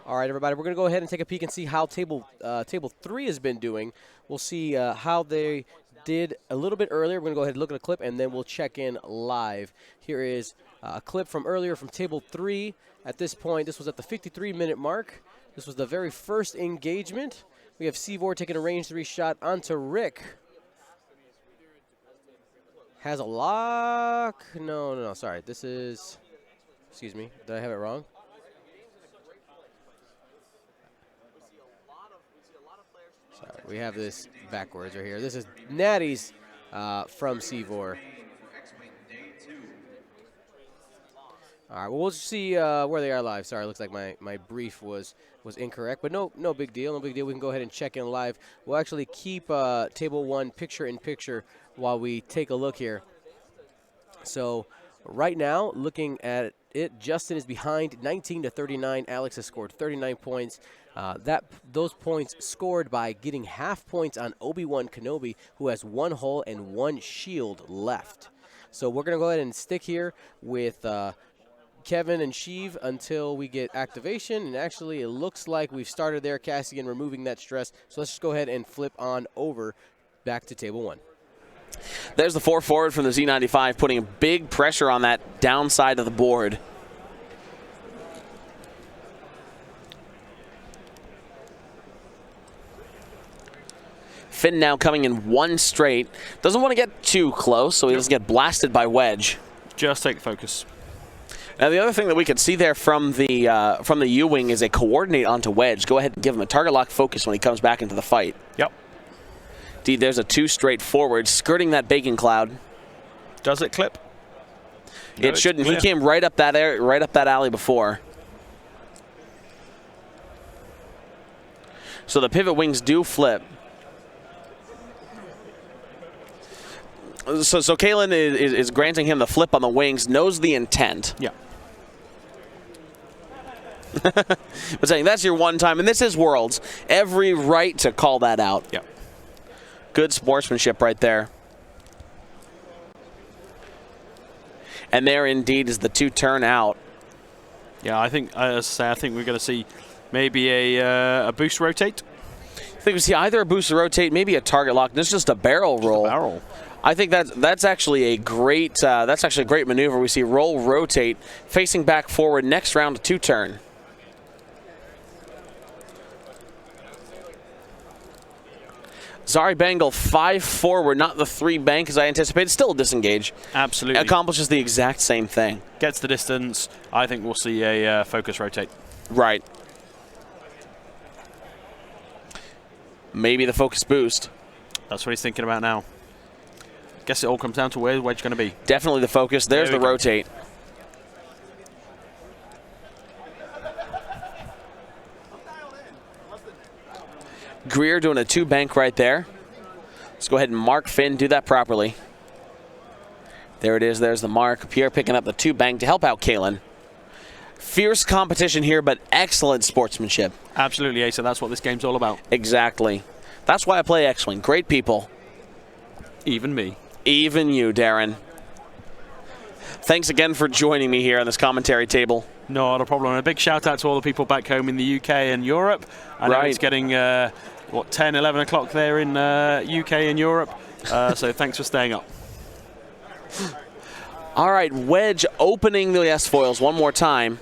Speaker 1: All right, everybody, we're going to go ahead and take a peek and see how table 3 has been doing. We'll see how they did a little bit earlier. We're going to go ahead and look at a clip, and then we'll check in live. Here is a clip from earlier from table 3. At this point, this was at the 53-minute mark. This was the very first engagement. We have Seavor taking a range 3 shot onto Rick. Has a lock. No, sorry. This is, excuse me, did I have it wrong? Sorry, we have this backwards right here. This is Natty's from Seavor. All right, well, we'll see where they are live. Sorry, it looks like my brief was incorrect, but no big deal. No big deal. We can go ahead and check in live. We'll actually keep Table 1 picture-in-picture while we take a look here. So right now, looking at it, Justin is behind 19-39. Alex has scored 39 points. Those points scored by getting half points on Obi-Wan Kenobi, who has 1 hull and 1 shield left. So we're going to go ahead and stick here with Kevin and Sheev until we get activation. And actually, it looks like we've started there, Cassian removing that stress. So let's just go ahead and flip on over back to Table 1.
Speaker 3: There's the 4 forward from the Z95, putting big pressure on that downside of the board. Finn now coming in 1 straight. Doesn't want to get too close, so he doesn't get blasted by Wedge.
Speaker 2: Just take focus.
Speaker 3: Now the other thing that we could see there from the U-Wing is a coordinate onto Wedge. Go ahead and give him a target lock focus when he comes back into the fight.
Speaker 2: Yep.
Speaker 3: Indeed, there's a 2 straight forward, skirting that bacon cloud.
Speaker 2: Does it clip? No,
Speaker 3: it shouldn't. He came right up that alley before. So the pivot wings do flip. So Kalen is granting him the flip on the wings, knows the intent.
Speaker 2: Yeah.
Speaker 3: But saying that's your one time, and this is Worlds. Every right to call that out.
Speaker 2: Yeah.
Speaker 3: Good sportsmanship right there. And there indeed is the 2-turn out.
Speaker 2: Yeah, I think, as I say, I think we're going to see maybe a boost rotate.
Speaker 3: I think we see either a boost or rotate, maybe a target lock. This is just a barrel roll.
Speaker 2: Barrel.
Speaker 3: I think that's actually a great maneuver. We see roll, rotate, facing back forward. Next round, a 2-turn. Zari Bengal 5 forward, not the 3 bank as I anticipated. Still a disengage.
Speaker 2: Absolutely.
Speaker 3: Accomplishes the exact same thing.
Speaker 2: Gets the distance. I think we'll see a focus rotate.
Speaker 3: Right. Maybe the focus boost.
Speaker 2: That's what he's thinking about now. Guess it all comes down to where the wedge going to be.
Speaker 3: Definitely the focus. There's the rotate. Greer doing a 2 bank right there. Let's go ahead and mark Finn, do that properly. There it is, there's the mark. Pierre picking up the 2 bank to help out Kalen. Fierce competition here, but excellent sportsmanship.
Speaker 2: Absolutely, Asa, that's what this game's all about.
Speaker 3: Exactly. That's why I play X-Wing. Great people.
Speaker 2: Even me.
Speaker 3: Even you, Darren. Thanks again for joining me here on this commentary table.
Speaker 2: Not a problem. And a big shout out to all the people back home in the UK and Europe. I know it's getting, 10, 11 o'clock there in UK and Europe. So thanks for staying up.
Speaker 3: All right, Wedge opening the S-foils one more time.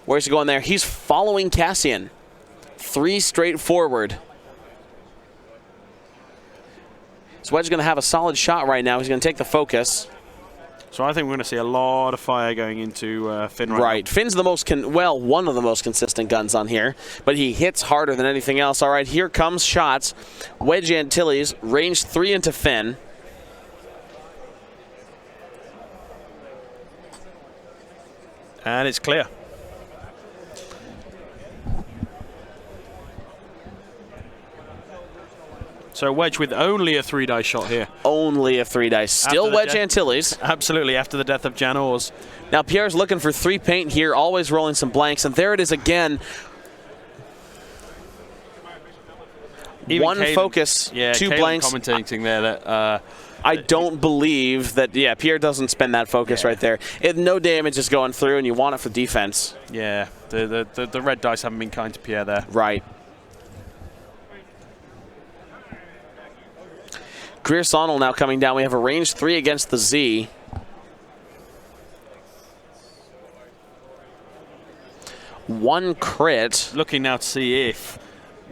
Speaker 3: Where's he going there? He's following Cassian. 3 straight forward. So Wedge is going to have a solid shot right now. He's going to take the focus.
Speaker 2: So I think we're going to see a lot of fire going into Finn right now.
Speaker 3: Finn's the most, one of the most consistent guns on here, but he hits harder than anything else. All right, here comes shots. Wedge Antilles, range 3 into Finn.
Speaker 2: And it's clear. So Wedge with only a 3-dice shot here.
Speaker 3: Only a 3-dice. Still Wedge Antilles.
Speaker 2: Absolutely, after the death of Jan Ors.
Speaker 3: Now Pierre's looking for 3 paint here, always rolling some blanks, and there it is again.
Speaker 2: Even
Speaker 3: 1
Speaker 2: Kalen,
Speaker 3: focus, 2
Speaker 2: Kalen
Speaker 3: blanks.
Speaker 2: Commentating there that
Speaker 3: I don't believe that, Pierre doesn't spend that focus right there. No damage is going through, and you want it for defense.
Speaker 2: Yeah, the red dice haven't been kind to Pierre there.
Speaker 3: Right. Greer Sonal now coming down. We have a range 3 against the Z. One crit.
Speaker 2: Looking now to see if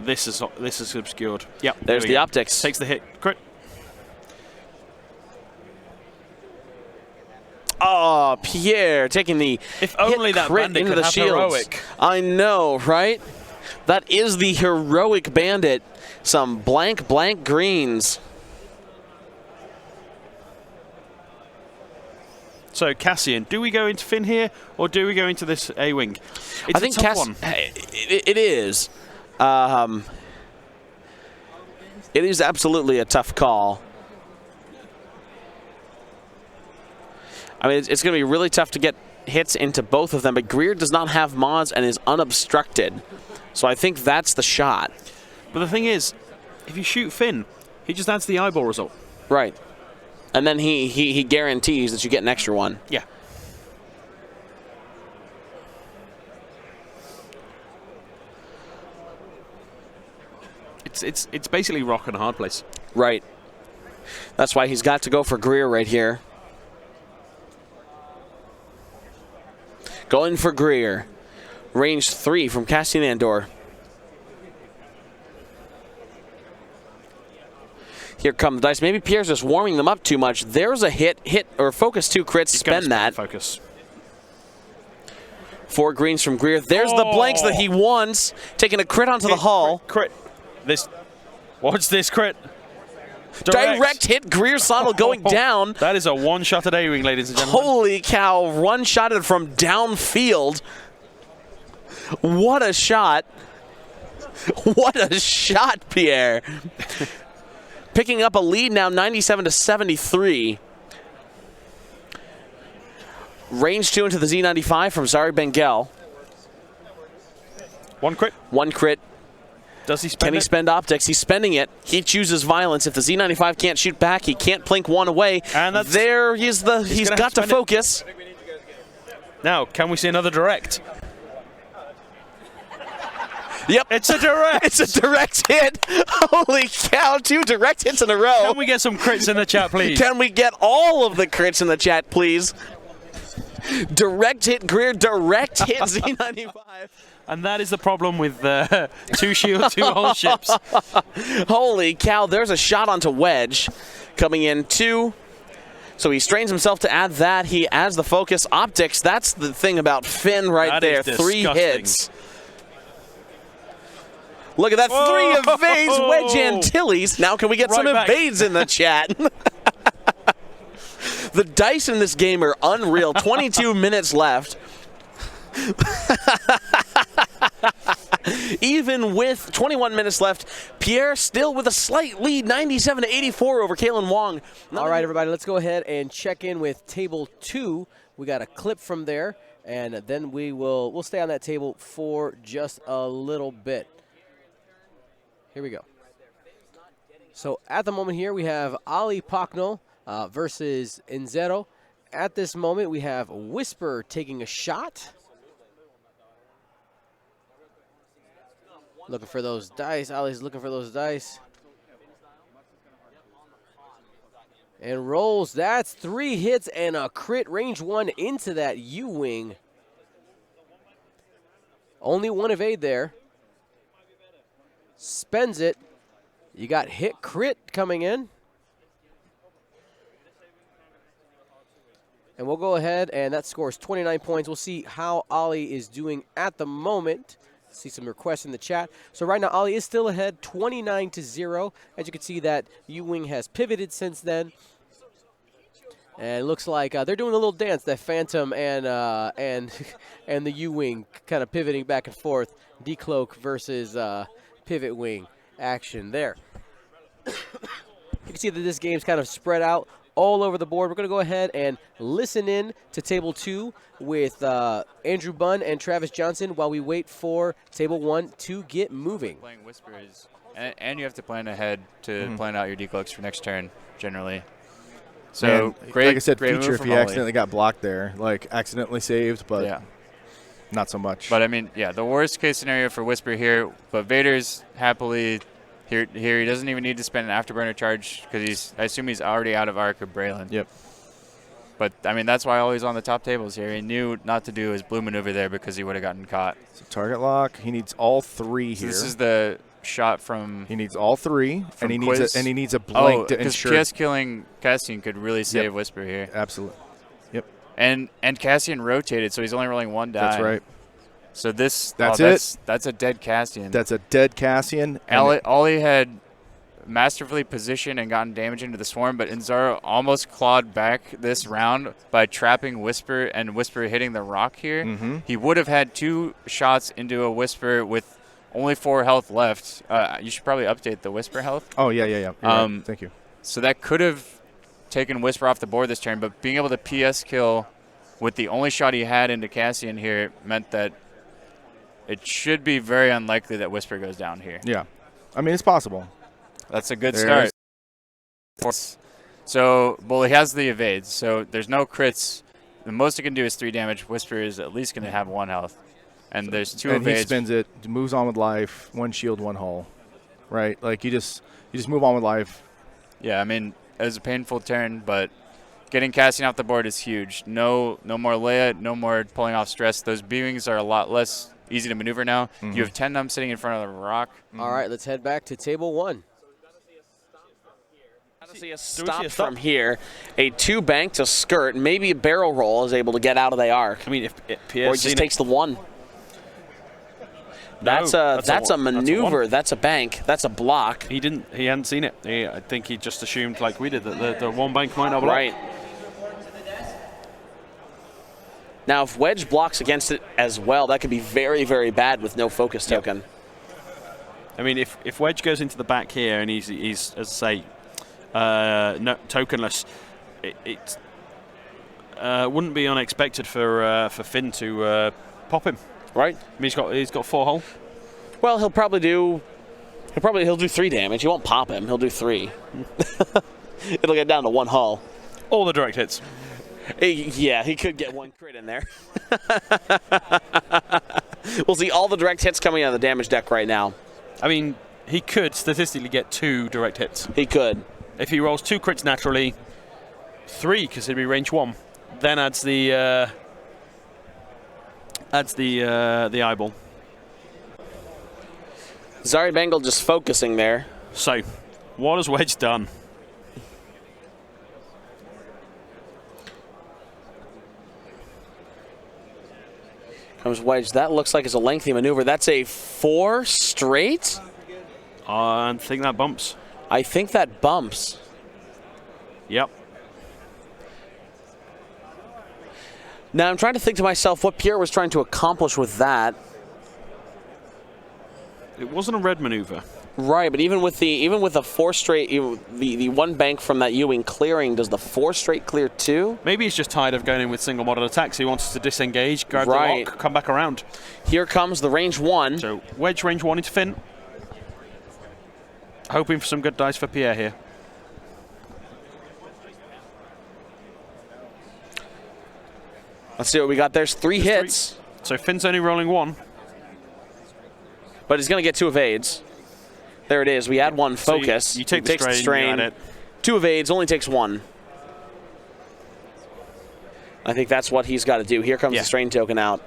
Speaker 2: this is obscured. Yep.
Speaker 3: There's the optics.
Speaker 2: Takes the hit. Crit.
Speaker 3: Oh, Pierre taking the
Speaker 2: if only that
Speaker 3: crit
Speaker 2: bandit
Speaker 3: into
Speaker 2: could
Speaker 3: the
Speaker 2: have
Speaker 3: shields.
Speaker 2: heroic.
Speaker 3: I know, right? That is the heroic bandit. Some blank greens.
Speaker 2: So Cassian, do we go into Finn here or do we go into this A-wing? It's
Speaker 3: I think
Speaker 2: a tough one.
Speaker 3: It is. It is absolutely a tough call. I mean, it's going to be really tough to get hits into both of them, but Greer does not have mods and is unobstructed. So I think that's the shot.
Speaker 2: But the thing is, if you shoot Finn, he just adds the eyeball result.
Speaker 3: Right. And then he guarantees that you get an extra one.
Speaker 2: Yeah. It's basically rock and a hard place.
Speaker 3: Right. That's why he's got to go for Greer right here. Going for Greer. Range 3 from Cassian Andor. Here come the dice. Maybe Pierre's just warming them up too much. There's a hit, or focus 2 crits, spend that.
Speaker 2: Focus.
Speaker 3: 4 greens from Greer. There's the blanks that he wants. Taking a crit onto the hull.
Speaker 2: Crit. What's this crit?
Speaker 3: Direct hit. Greer Sonal going down.
Speaker 2: That is a one-shotted A-wing, ladies and gentlemen.
Speaker 3: Holy cow. One-shotted from downfield. What a shot. What a shot, Pierre. Picking up a lead now, 97-73. Range 2 into the Z95 from Zari Bengal.
Speaker 2: 1 crit.
Speaker 3: 1 crit.
Speaker 2: Does he spend
Speaker 3: Can he
Speaker 2: it?
Speaker 3: spend optics? He's spending it. He chooses violence. If the Z95 can't shoot back, he can't plink one away.
Speaker 2: And that's-
Speaker 3: there is the. He's
Speaker 2: gonna
Speaker 3: got to
Speaker 2: have to spend it.
Speaker 3: focus.
Speaker 2: Now, can we see another direct?
Speaker 3: Yep.
Speaker 2: It's a direct.
Speaker 3: It's a direct hit. Holy cow, 2 direct hits in a row.
Speaker 2: Can we get some crits in the chat, please?
Speaker 3: Can we get all of the crits in the chat, please? Direct hit Greer, direct hit Z95.
Speaker 2: And that is the problem with 2 shield, 2 whole ships.
Speaker 3: Holy cow, there's a shot onto Wedge coming in 2. So he strains himself to add that. He adds the focus optics. That's the thing about Finn right
Speaker 2: That is
Speaker 3: there. 3
Speaker 2: disgusting.
Speaker 3: hits. Look at that.
Speaker 2: Whoa.
Speaker 3: 3 evades, Wedge Antilles. Now can we get some
Speaker 2: Right back.
Speaker 3: evades in the chat? The dice in this game are unreal. 22 minutes left. Even with 21 minutes left, Pierre still with a slight lead, 97-84 over Kalen Wong.
Speaker 1: All right, everybody, let's go ahead and check in with table 2. We got a clip from there, and then we'll stay on that table for just a little bit. Here we go. So at the moment here, we have Ali Pakno versus Enzero. At this moment, we have Whisper taking a shot. Looking for those dice. Ali's looking for those dice. And rolls. That's 3 hits and a crit, range 1 into that U-wing. Only 1 evade there. Spends it. You got hit crit coming in. And we'll go ahead, and that scores 29 points. We'll see how Ali is doing at the moment. See some requests in the chat. So right now, Ali is still ahead, 29-0. As you can see, that U-wing has pivoted since then. And it looks like they're doing a little dance, that Phantom and the U-wing kind of pivoting back and forth. Decloak versus pivot wing action there. You can see that this game's kind of spread out all over the board. We're going to go ahead and listen in to table 2 with Andrew Bunn and Travis Johnson while we wait for table 1 to get moving.
Speaker 6: Playing Whisper is, and you have to plan ahead to plan out your decloaks for next turn, generally. So
Speaker 7: Man,
Speaker 6: great,
Speaker 7: like I said,
Speaker 6: great
Speaker 7: future
Speaker 6: move
Speaker 7: if
Speaker 6: from
Speaker 7: he
Speaker 6: Ollie.
Speaker 7: accidentally got blocked there, like accidentally saved, but
Speaker 6: Yeah.
Speaker 7: not so much.
Speaker 6: But I mean, yeah, the worst case scenario for Whisper here, but Vader's happily here. He doesn't even need to spend an afterburner charge because I assume he's already out of arc of Braylon.
Speaker 7: Yep.
Speaker 6: But I mean, that's why Ollie's on the top tables here. He knew not to do his blue maneuver there because he would have gotten caught.
Speaker 7: So target lock. He needs all 3
Speaker 6: So
Speaker 7: here.
Speaker 6: this is the shot from.
Speaker 7: He needs all 3,
Speaker 6: From
Speaker 7: and
Speaker 6: Quiz.
Speaker 7: he needs a blank to
Speaker 6: because
Speaker 7: ensure.
Speaker 6: PS killing Cassian could really save Whisper here.
Speaker 7: Absolutely. Yep.
Speaker 6: And Cassian rotated, so he's only rolling 1 die.
Speaker 7: That's right.
Speaker 6: So this
Speaker 7: That's
Speaker 6: That's a dead Cassian.
Speaker 7: That's a dead Cassian. and
Speaker 6: Ollie had masterfully positioned and gotten damage into the swarm, but Inzaro almost clawed back this round by trapping Whisper and Whisper hitting the rock here.
Speaker 7: Mhm.
Speaker 6: He would have had 2 shots into a Whisper with only 4 health left. You should probably update the Whisper health.
Speaker 7: Oh, yeah. You're right. Thank you.
Speaker 6: So that could have taken Whisper off the board this turn, but being able to PS kill with the only shot he had into Cassian here meant that it should be very unlikely that Whisper goes down here.
Speaker 7: Yeah. I mean, it's possible.
Speaker 6: That's a good
Speaker 7: There's-
Speaker 6: start. So, well, he has the evades, so there's no crits. The most he can do is 3 damage. Whisper is at least going to have 1 health. And there's 2
Speaker 7: And he
Speaker 6: evades.
Speaker 7: spins it, moves on with life, 1 shield, 1 hull. Right? Like, you just move on with life.
Speaker 6: Yeah, I mean, it was a painful turn, but getting Cassian off the board is huge. No more Leia, no more pulling off stress. Those B-wings are a lot less easy to maneuver now. You have 10 Num sitting in front of the rock.
Speaker 1: All right, let's head back to table 1.
Speaker 3: To see a stop from here, a 2 bank to skirt, maybe a barrel roll is able to get out of the arc.
Speaker 2: I mean, if
Speaker 3: Or
Speaker 2: Pierre's
Speaker 3: he just takes the 1. That's a maneuver. That's a bank. That's a block.
Speaker 2: He hadn't seen it. I think he just assumed, like we did, that the 1 bank might not block.
Speaker 3: Right. Now, if Wedge blocks against it as well, that could be very, very bad with no focus token.
Speaker 2: I mean, if Wedge goes into the back here and he's as I say, no, tokenless, it wouldn't be unexpected for Finn to pop him.
Speaker 3: Right.
Speaker 2: I mean, he's got 4 hull.
Speaker 3: Well, he'll probably do He'll do 3 damage. He won't pop him. He'll do 3. It'll get down to 1 hull.
Speaker 2: All the direct hits.
Speaker 3: Yeah, he could get 1 crit in there. We'll see all the direct hits coming out of the damage deck right now.
Speaker 2: I mean, he could statistically get 2 direct hits.
Speaker 3: He could.
Speaker 2: If he rolls 2 crits naturally, 3 because he'd be range 1, then adds the eyeball.
Speaker 3: Zari Bengal just focusing there.
Speaker 2: So, what has Wedge done?
Speaker 3: Comes Wedge. That looks like it's a lengthy maneuver. That's a 4 straight?
Speaker 2: I think that bumps.
Speaker 3: I think that bumps.
Speaker 2: Yep.
Speaker 3: Now I'm trying to think to myself what Pierre was trying to accomplish with that.
Speaker 2: It wasn't a red maneuver.
Speaker 3: Right, but even with the 4 straight, the 1 bank from that Ewing clearing, does the 4 straight clear 2?
Speaker 2: Maybe he's just tired of going in with single model attacks. He wants to disengage, grab
Speaker 3: Right.
Speaker 2: the lock, come back around.
Speaker 3: Here comes the range 1.
Speaker 2: So Wedge range 1 into Finn. Hoping for some good dice for Pierre here.
Speaker 3: Let's see what we got. There's 3 hits.
Speaker 2: 3. So Finn's only rolling 1.
Speaker 3: But he's going to get 2 evades. There it is. We add 1 focus.
Speaker 2: So you take
Speaker 3: He
Speaker 2: the
Speaker 3: takes
Speaker 2: strain, you add it.
Speaker 3: 2 evades, only takes 1. I think that's what he's got to do. Here comes the strain token out.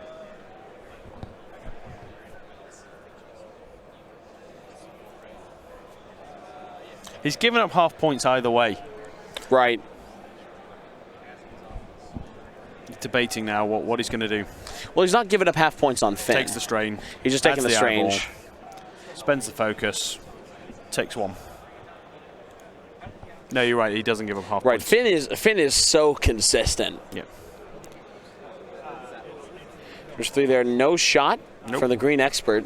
Speaker 2: He's given up half points either way.
Speaker 3: Right.
Speaker 2: He's debating now what he's going to do.
Speaker 3: Well, he's not giving up half points on Finn.
Speaker 2: Takes the strain.
Speaker 3: He's just taking the
Speaker 2: eyeball,
Speaker 3: strange.
Speaker 2: Spends the focus. Takes 1. No, you're right. He doesn't give up half
Speaker 3: Right.
Speaker 2: points.
Speaker 3: Finn is so consistent.
Speaker 2: Yeah.
Speaker 3: There's 3 there. No shot
Speaker 2: Nope.
Speaker 3: from the green expert.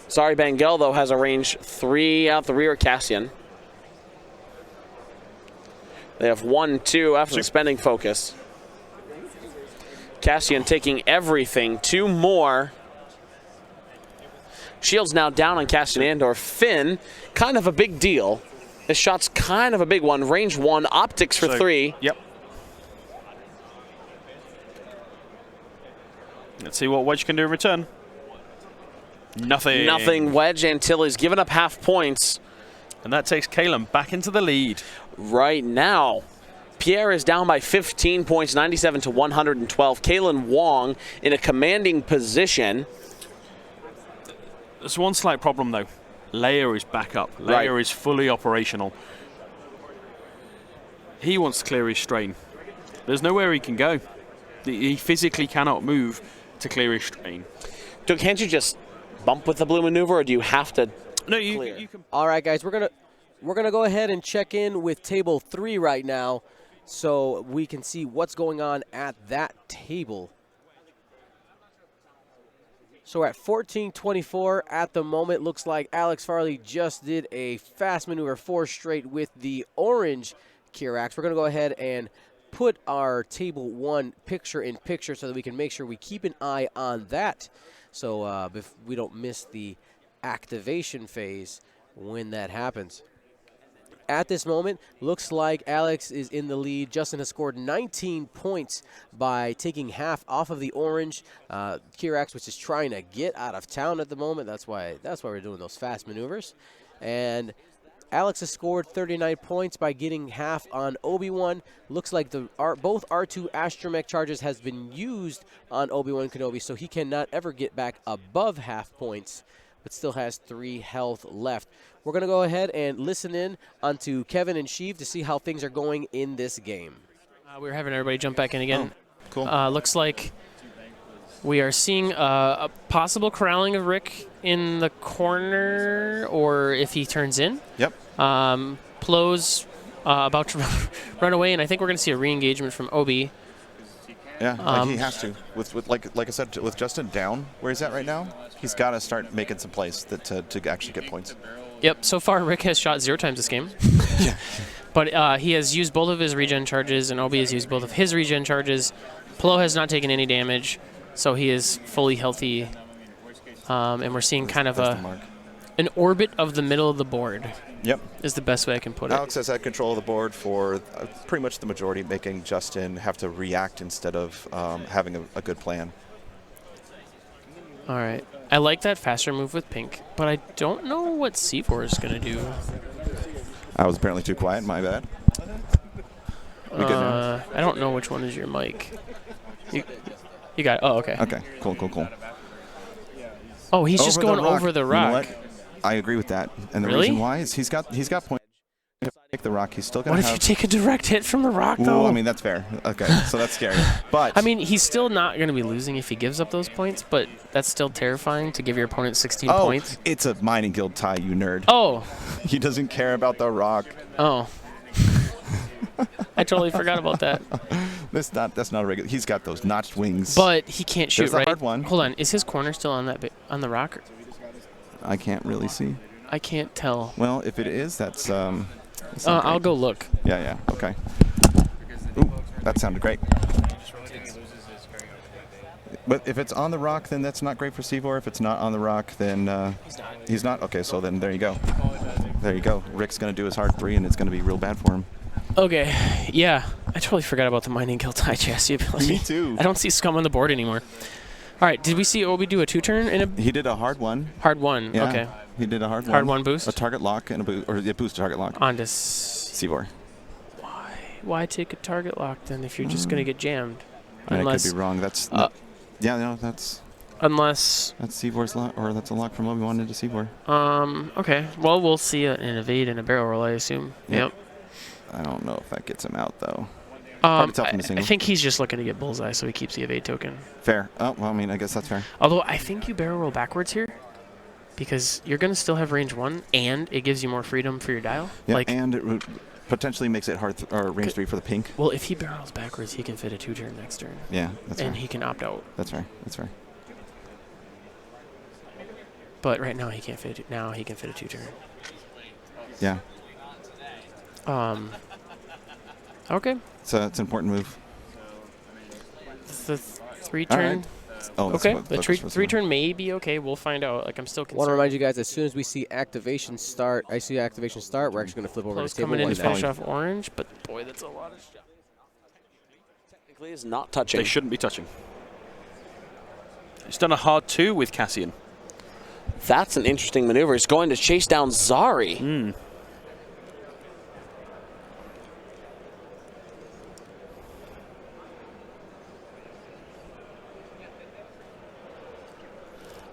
Speaker 3: Zari Bengal, though, has a range 3 out the rear Cassian. They have 1, 2 after the spending focus. Cassian taking everything. 2 more. Shield's now down on Cassian Andor. Finn, kind of a big deal. This shot's kind of a big one. Range 1, optics for 3.
Speaker 2: Yep. Let's see what Wedge can do in return. Nothing.
Speaker 3: Nothing. Wedge Antilles giving up half points.
Speaker 2: And that takes Kalen back into the lead.
Speaker 3: Right now, Pierre is down by 15 points, 97 to 112. Kalen Wong in a commanding position.
Speaker 2: There's one slight problem, though. Leia is back up. Leia is fully operational. He wants to clear his strain. There's nowhere he can go. He physically cannot move to clear his strain.
Speaker 3: Can't you just bump with the blue maneuver, or do you have to?
Speaker 2: No, you can.
Speaker 1: All right, guys, we're gonna go ahead and check in with table 3 right now, so we can see what's going on at that table. So at 14:24 at the moment, looks like Alex Farley just did a fast maneuver 4 straight with the orange Kirax. We're gonna go ahead and put our table 1 picture in picture so that we can make sure we keep an eye on that, so if we don't miss the activation phase when that happens. At this moment, looks like Alex is in the lead. Justin has scored 19 points by taking half off of the orange Kirax, which is trying to get out of town at the moment. That's why we're doing those fast maneuvers. And Alex has scored 39 points by getting half on Obi-Wan. Looks like both R2 astromech charges has been used on Obi-Wan Kenobi, so he cannot ever get back above half points, but still has 3 health left. We're going to go ahead and listen in onto Kevin and Sheev to see how things are going in this game.
Speaker 4: We're having everybody jump back in again.
Speaker 5: Oh, cool.
Speaker 4: Looks like we are seeing a possible corralling of Rick in the corner, or if he turns in.
Speaker 5: Yep.
Speaker 4: Plo's about to run away, and I think we're going to see a re-engagement from Obi.
Speaker 5: Yeah, he has to. With like I said, with Justin down where he's at right now, he's got to start making some plays to actually get points.
Speaker 4: Yep, so far Rick has shot 0 times this game. But he has used both of his regen charges, and Obi has used both of his regen charges. Plo has not taken any damage, so he is fully healthy And we're seeing kind of
Speaker 5: That's the mark.
Speaker 4: an orbit of the middle of the board
Speaker 5: Yep.
Speaker 4: is the best way I can put it.
Speaker 5: Alex has had control of the board for pretty much the majority, making Justin have to react instead of having a good plan.
Speaker 4: All right. I like that faster move with pink, but I don't know what C4 is going to do.
Speaker 5: I was apparently too quiet. My bad. We good now?
Speaker 4: I don't know which one is your mic. You got it. Oh, okay.
Speaker 5: Okay. Cool.
Speaker 4: Oh, he's just going
Speaker 5: the rock.
Speaker 4: over the
Speaker 5: You know
Speaker 4: rock.
Speaker 5: what? I agree with that. And the
Speaker 4: Really?
Speaker 5: reason why is he's got points. If you take the rock, he's still going
Speaker 4: What
Speaker 5: to
Speaker 4: if
Speaker 5: have.
Speaker 4: you take a direct hit from the rock, though?
Speaker 5: Well, I mean, that's fair. Okay, so that's scary. But
Speaker 4: I mean, he's still not going to be losing if he gives up those points, but that's still terrifying to give your opponent 16 points.
Speaker 5: It's a mining guild tie, you nerd.
Speaker 4: Oh.
Speaker 5: He doesn't care about the rock.
Speaker 4: Oh. I totally forgot about that.
Speaker 5: That's not a regular. He's got those notched wings.
Speaker 4: But he can't shoot,
Speaker 5: There's a
Speaker 4: right?
Speaker 5: hard one.
Speaker 4: Hold on. Is his corner still on that on the rock?
Speaker 5: I can't really see.
Speaker 4: I can't tell.
Speaker 5: Well, if it is, that's not
Speaker 4: I'll
Speaker 5: great.
Speaker 4: go look.
Speaker 5: Yeah. Okay. Ooh, that sounded great. But if it's on the rock, then that's not great for Sivor. If it's not on the rock, then he's not. Okay, so then there you go. There you go. Rick's going to do his hard 3, and it's going to be real bad for him.
Speaker 4: Okay. Yeah. I totally forgot about the mining guild tie chassis ability.
Speaker 5: Me too.
Speaker 4: I don't see scum on the board anymore. All right. Did we see Obi do a 2-turn in a
Speaker 5: He did a hard one.
Speaker 4: hard one?
Speaker 5: Yeah,
Speaker 4: Okay.
Speaker 5: He did a hard one.
Speaker 4: Hard one boost?
Speaker 5: A target lock and a boost, or a boost to target lock.
Speaker 4: On to
Speaker 5: Sivor.
Speaker 4: why take a target lock then if you're just going to get jammed?
Speaker 5: I
Speaker 4: Unless
Speaker 5: could be wrong. That's that's Sivor's lock, or that's a lock from Obi-Wan into Sivor.
Speaker 4: Okay. Well, we'll see an evade and a barrel roll, I assume. Yep.
Speaker 5: I don't know if that gets him out though. Hard to tell from the
Speaker 4: I
Speaker 5: single.
Speaker 4: think he's just looking to get bullseye, so he keeps the evade token.
Speaker 5: Fair. Oh well, I mean, I guess that's fair.
Speaker 4: Although I think you barrel roll backwards here, because you're going to still have range 1, and it gives you more freedom for your dial.
Speaker 5: Yeah, and it potentially makes it hard or range 3 for the pink.
Speaker 4: Well, if he barrels backwards, he can fit a 2-turn next turn.
Speaker 5: Yeah, that's
Speaker 4: and
Speaker 5: fair.
Speaker 4: he can opt out.
Speaker 5: That's fair. That's fair.
Speaker 4: But right now he can't fit. Now he can fit a 2-turn.
Speaker 5: Yeah.
Speaker 4: Okay.
Speaker 5: So it's an important move.
Speaker 4: The 3-turn.
Speaker 5: right. Oh, that's
Speaker 4: okay.
Speaker 5: what
Speaker 4: The
Speaker 5: Flipper's supposed to
Speaker 4: 3-turn may be okay. We'll find out. Like I'm still
Speaker 1: I want to
Speaker 4: concerned.
Speaker 1: remind you guys, as soon as we see activation start, we're actually going to flip over
Speaker 4: Close
Speaker 1: to table
Speaker 4: coming in
Speaker 1: 1
Speaker 4: to
Speaker 1: now.
Speaker 4: finish off orange, but boy, that's a lot of stuff.
Speaker 3: Technically, is not touching.
Speaker 2: They shouldn't be touching. He's done a hard 2 with Cassian.
Speaker 3: That's an interesting maneuver. He's going to chase down Zari.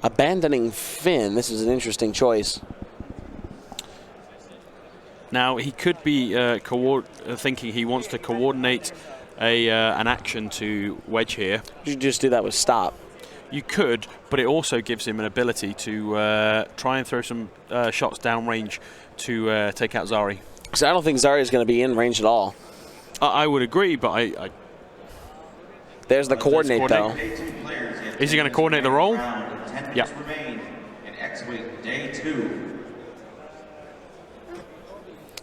Speaker 3: Abandoning Finn. This is an interesting choice.
Speaker 2: Now, he could be thinking he wants to coordinate an action to wedge here.
Speaker 3: You should just do that with stop.
Speaker 2: You could, but it also gives him an ability to try and throw some shots downrange to take out Zari.
Speaker 3: Because I don't think Zari is going to be in range at all.
Speaker 2: I would agree, but I
Speaker 3: There's the coordinate, though.
Speaker 2: Is he going to coordinate the roll? Yeah.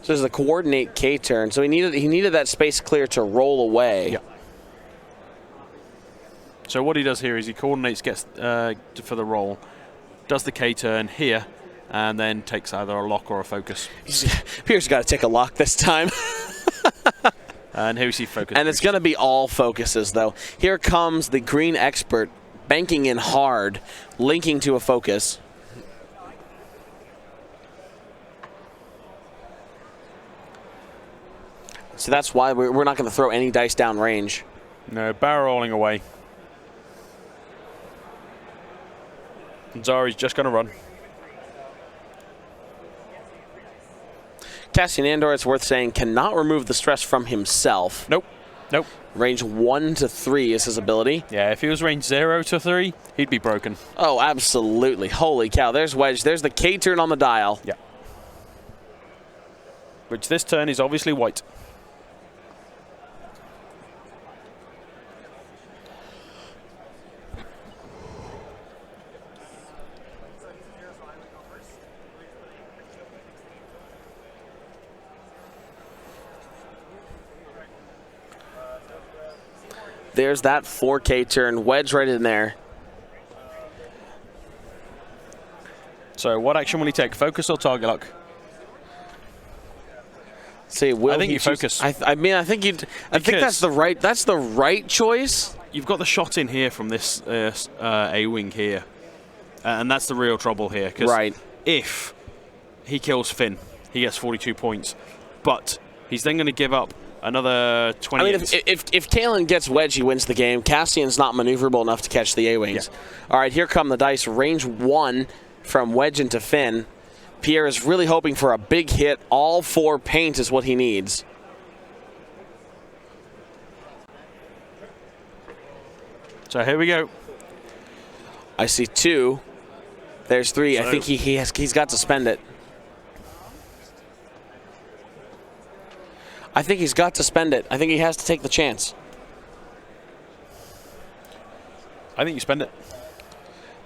Speaker 3: So there's the coordinate K turn. So he needed that space clear to roll away.
Speaker 2: Yeah. So what he does here is he coordinates, gets for the roll, does the K turn here, and then takes either a lock or a focus.
Speaker 3: Pierce got to take a lock this time.
Speaker 2: And here we see focus.
Speaker 3: And it's going to be all focuses, though. Here comes the green expert, banking in hard, linking to a focus. So that's why we're not going to throw any dice down range.
Speaker 2: No, barrel rolling away. And Zari's just going to run.
Speaker 3: Cassian Andor, it's worth saying, cannot remove the stress from himself.
Speaker 2: Nope. Nope.
Speaker 3: Range 1 to 3 is his ability.
Speaker 2: Yeah, if he was range 0 to 3, he'd be broken.
Speaker 3: Oh, absolutely. Holy cow. There's Wedge. There's the K turn on the dial.
Speaker 2: Yeah. Which this turn is obviously white.
Speaker 3: There's that 4K turn. Wedge right in there.
Speaker 2: So what action will he take? Focus or target lock?
Speaker 3: Say, will
Speaker 2: I think
Speaker 3: he
Speaker 2: you
Speaker 3: choose-
Speaker 2: focus.
Speaker 3: I mean, I think you'd. I think that's the right choice.
Speaker 2: You've got the shot in here from this A-wing here. And that's the real trouble here. 'Cause
Speaker 3: Right.
Speaker 2: if he kills Finn, he gets 42 points. But he's then going to give up another 20.
Speaker 3: I mean, if Kalen gets Wedge, he wins the game. Cassian's not maneuverable enough to catch the A-wings.
Speaker 2: Yeah.
Speaker 3: All right, here come the dice. Range 1 from Wedge into Finn. Pierre is really hoping for a big hit. All 4 paint is what he needs.
Speaker 2: So here we go.
Speaker 3: I see 2. There's 3. I
Speaker 2: So-
Speaker 3: think he's got to spend it. I think he's got to spend it. I think he has to take the chance.
Speaker 2: I think you spend it.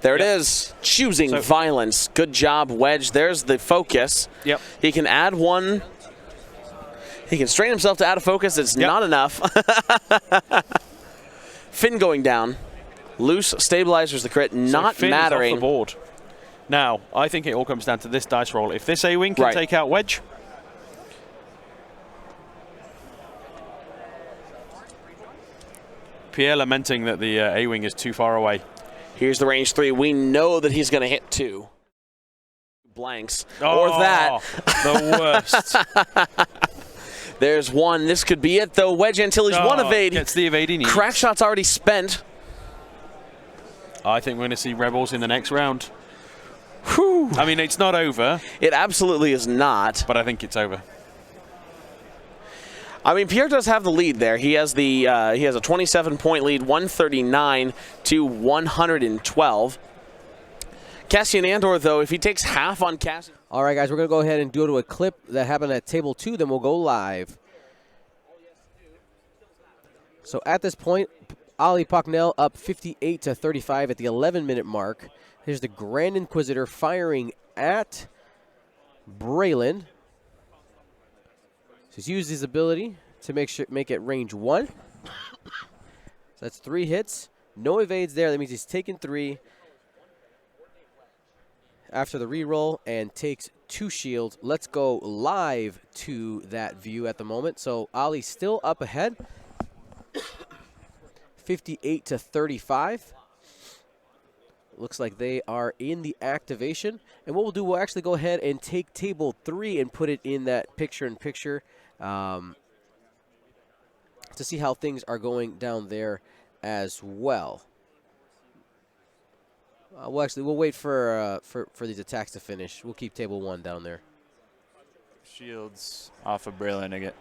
Speaker 3: There it
Speaker 2: Yep.
Speaker 3: is. Choosing
Speaker 2: So-
Speaker 3: violence. Good job, Wedge. There's the focus.
Speaker 2: Yep.
Speaker 3: He can add 1. He can strain himself to add a focus. It's
Speaker 2: Yep.
Speaker 3: not enough. Finn going down. Loose stabilizers the crit.
Speaker 2: So
Speaker 3: Not
Speaker 2: Finn is off
Speaker 3: mattering.
Speaker 2: the board. Now, I think it all comes down to this dice roll. If this A-wing can
Speaker 3: Right.
Speaker 2: take out Wedge, Pierre lamenting that the A-wing is too far away.
Speaker 3: Here's the range 3. We know that he's going to hit 2 blanks. Or
Speaker 2: Oh,
Speaker 3: that.
Speaker 2: The worst.
Speaker 3: There's 1. This could be it, though. Wedge Antilles, 1
Speaker 2: Oh,
Speaker 3: evade.
Speaker 2: Gets the evade he needs.
Speaker 3: Crack shot's already spent.
Speaker 2: I think we're going to see Rebels in the next round. Whew. I mean, it's not over,
Speaker 3: It absolutely is not.
Speaker 2: but I think it's over.
Speaker 3: I mean, Pierre does have the lead there. He has the he has a 27-point lead, 139 to 112. Cassian Andor, though, if he takes half on Cassian.
Speaker 1: All right, guys, we're going to go ahead and go to a clip that happened at table 2, then we'll go live. So at this point, Ali Pocknell up 58 to 35 at the 11-minute mark. Here's the Grand Inquisitor firing at Braylon. So he's used his ability to make it range 1. So that's 3 hits. No evades there. That means he's taken 3 after the reroll and takes 2 shield. Let's go live to that view at the moment. So Ali still up ahead, 58 to 35. Looks like they are in the activation. And what we'll do, we'll actually go ahead and take table 3 and put it in that picture-in-picture to see how things are going down there as well. We'll wait for these attacks to finish. We'll keep table 1 down there.
Speaker 6: Shields off of Braylon again.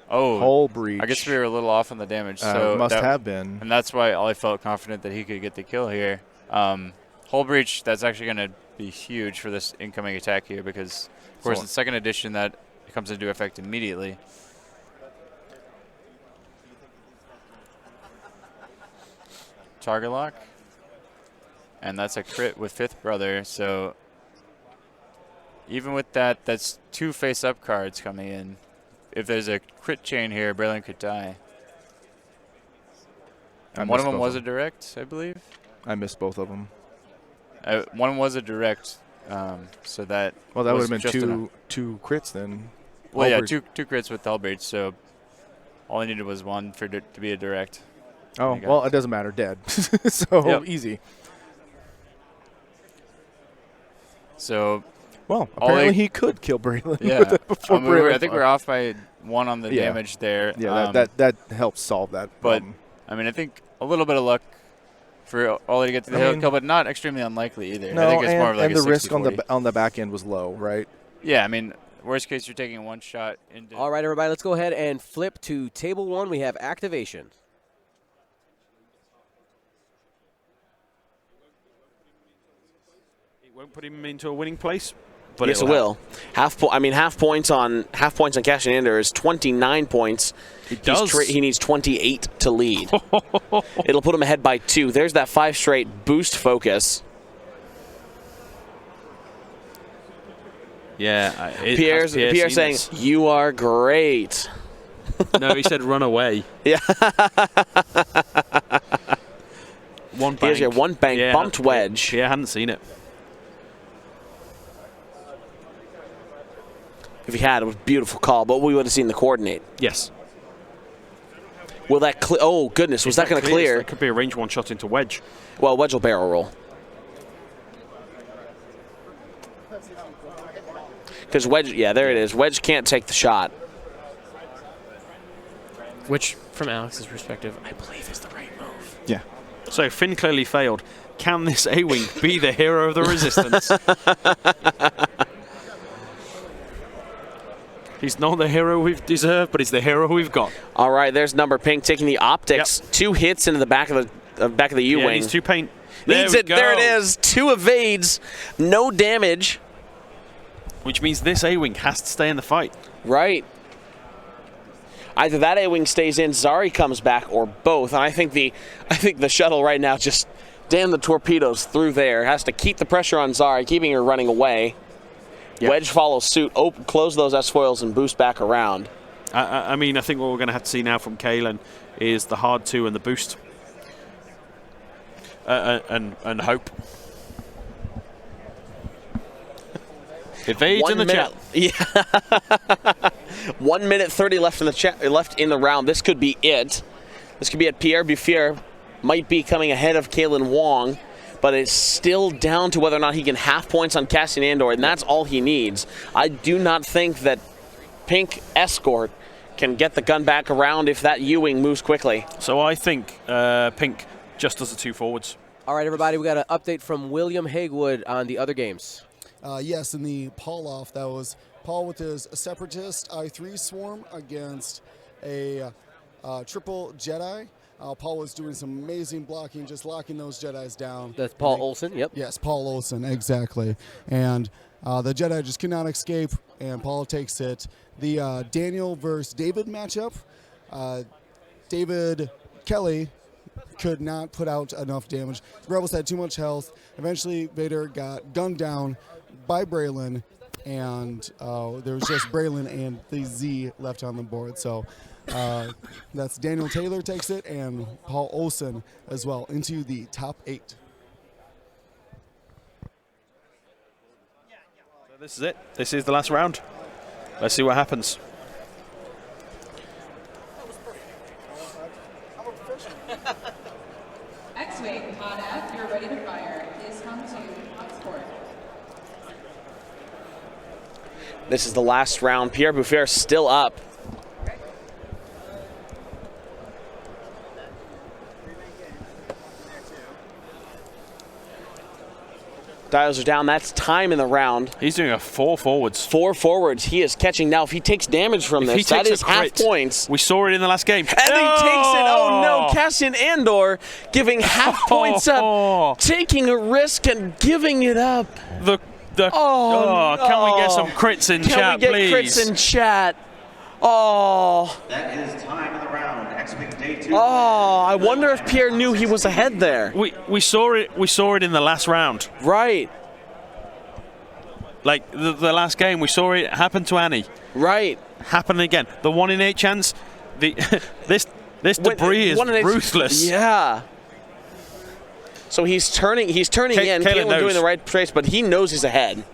Speaker 6: Oh,
Speaker 7: Hull breach.
Speaker 6: I guess we were a little off on the damage. So
Speaker 7: must
Speaker 6: that-
Speaker 7: have been.
Speaker 6: And that's why Ollie felt confident that he could get the kill here. Hull breach, that's actually going to be huge for this incoming attack here because, of course, in second edition, that comes into effect immediately. Target lock. And that's a crit with Fifth Brother, so even with that, that's 2 face-up cards coming in. If there's a crit chain here, Braylon could die. And one of them was a direct, I believe.
Speaker 7: I missed both of them.
Speaker 6: One was a direct, so that.
Speaker 7: Well, that would
Speaker 6: was
Speaker 7: have been
Speaker 6: just enough.
Speaker 7: two crits then.
Speaker 6: Well, yeah,
Speaker 7: Hull
Speaker 6: two crits with Hellbreach, so all I needed was 1 for to be a direct.
Speaker 7: Oh,
Speaker 6: You got
Speaker 7: well,
Speaker 6: it.
Speaker 7: it doesn't matter. Dead. So
Speaker 6: Yep.
Speaker 7: easy.
Speaker 6: So
Speaker 7: Well,
Speaker 6: All
Speaker 7: apparently
Speaker 6: they-
Speaker 7: he could kill Braylon.
Speaker 6: yeah,
Speaker 7: before
Speaker 6: I think
Speaker 7: Braylon
Speaker 6: we're off by 1 on the
Speaker 7: Yeah.
Speaker 6: damage there.
Speaker 7: Yeah, that helps solve that
Speaker 6: but
Speaker 7: problem.
Speaker 6: I mean, I think a little bit of luck for Ollie to get to the
Speaker 7: I
Speaker 6: hill
Speaker 7: mean-
Speaker 6: kill, but not extremely unlikely either.
Speaker 7: No,
Speaker 6: I think it's more of like
Speaker 7: and
Speaker 6: a
Speaker 7: the risk on
Speaker 6: 60-40.
Speaker 7: on the back end was low, right?
Speaker 6: Yeah, I mean, worst case, you're taking 1 shot into.
Speaker 1: All right, everybody, let's go ahead and flip to table 1. We have activation.
Speaker 2: It won't put him into a winning place, but
Speaker 3: Yes, it will. Half points on Cassian Andor is 29 points.
Speaker 2: It does.
Speaker 3: He needs 28 to lead. It'll put him ahead by 2. There's that 5 straight boost focus.
Speaker 2: Yeah.
Speaker 3: Pierre saying, "You are great."
Speaker 2: No, he said run away.
Speaker 3: Yeah.
Speaker 2: One bank.
Speaker 3: Here's your 1 bank bumped Wedge.
Speaker 2: Pierre hadn't seen it.
Speaker 3: If he had, it was a beautiful call, but we would have seen the coordinate.
Speaker 2: Yes.
Speaker 3: Will that clear? Oh, goodness. Was that going to clear?
Speaker 2: That could be a range one shot into wedge.
Speaker 3: Well, wedge will barrel roll. Because wedge, yeah, there it is. Wedge can't take the shot.
Speaker 4: Which, from Alex's perspective, I believe is the right move.
Speaker 5: Yeah.
Speaker 2: So Finn clearly failed. Can this A-Wing be the hero of the resistance? He's not the hero we've deserved, but he's the hero we've got.
Speaker 3: All right, there's number pink taking the optics.
Speaker 2: Yep.
Speaker 3: 2 hits into the back of the U-wing.
Speaker 2: Yeah, needs 2 paint.
Speaker 3: Needs it. There it is. 2 evades. No damage.
Speaker 2: Which means this A-Wing has to stay in the fight.
Speaker 3: Right. Either that A-Wing stays in, Zari comes back, or both. And I think the shuttle right now just damn the torpedoes through there. Has to keep the pressure on Zari, keeping her running away. Yep. Wedge follows suit, close those S-foils and boost back around.
Speaker 2: I mean, I think what we're going to have to see now from Kalen is the hard 2 and the boost. And hope. Evades in the chat.
Speaker 3: Yeah. 1 minute 30 left in the left in the round. This could be it. This could be it. Pierre Bouffier might be coming ahead of Kalen Wong, but it's still down to whether or not he can half points on Cassian Andor, and that's all he needs. I do not think that Pink Escort can get the gun back around if that U-wing moves quickly.
Speaker 2: So I think Pink just does the 2 forwards.
Speaker 1: All right, everybody, we got an update from William Hagewood on the other games.
Speaker 8: Yes, in the Paul off, that was Paul with his Separatist I-3 swarm against a triple Jedi. Paul was doing some amazing blocking, just locking those Jedis down.
Speaker 1: That's Paul Olsen, yep.
Speaker 8: Yes, Paul Olsen, exactly. And the Jedi just could not escape, and Paul takes it. The Daniel versus David matchup, David Kelly could not put out enough damage. The Rebels had too much health. Eventually, Vader got gunned down by Braylon, and there was just Braylon and the Z left on the board. So that's Daniel Taylor takes it, and Paul Olsen as well into the top 8.
Speaker 2: So this is it. This is the last round. Let's see what happens.
Speaker 9: X-Wing, Pod F, you're ready to fire. Please come to Oxford.
Speaker 3: This is the last round. Pierre Bouffier still up. Dials are down. That's time in the round.
Speaker 2: He's doing a 4 forwards.
Speaker 3: 4 forwards. He is catching now. If he takes damage from this, that is half points.
Speaker 2: We saw it in the last game.
Speaker 3: And he takes it. Oh no, Cassian Andor giving half points up, taking a risk and giving it up.
Speaker 2: No. Can we get some crits in chat, please?
Speaker 3: Can we get crits in chat? Oh.
Speaker 10: That is time in the round. X-Wing Day 2.
Speaker 3: Oh, I wonder if Pierre knew he was ahead there.
Speaker 2: We saw it. We saw it in the last round.
Speaker 3: Right.
Speaker 2: Like the last game, we saw it happen to Annie.
Speaker 3: Right.
Speaker 2: Happen again. The 1 in 8 chance. This debris is ruthless.
Speaker 3: Yeah. So he's turning in. Kalen doing the right trace, but he knows he's ahead.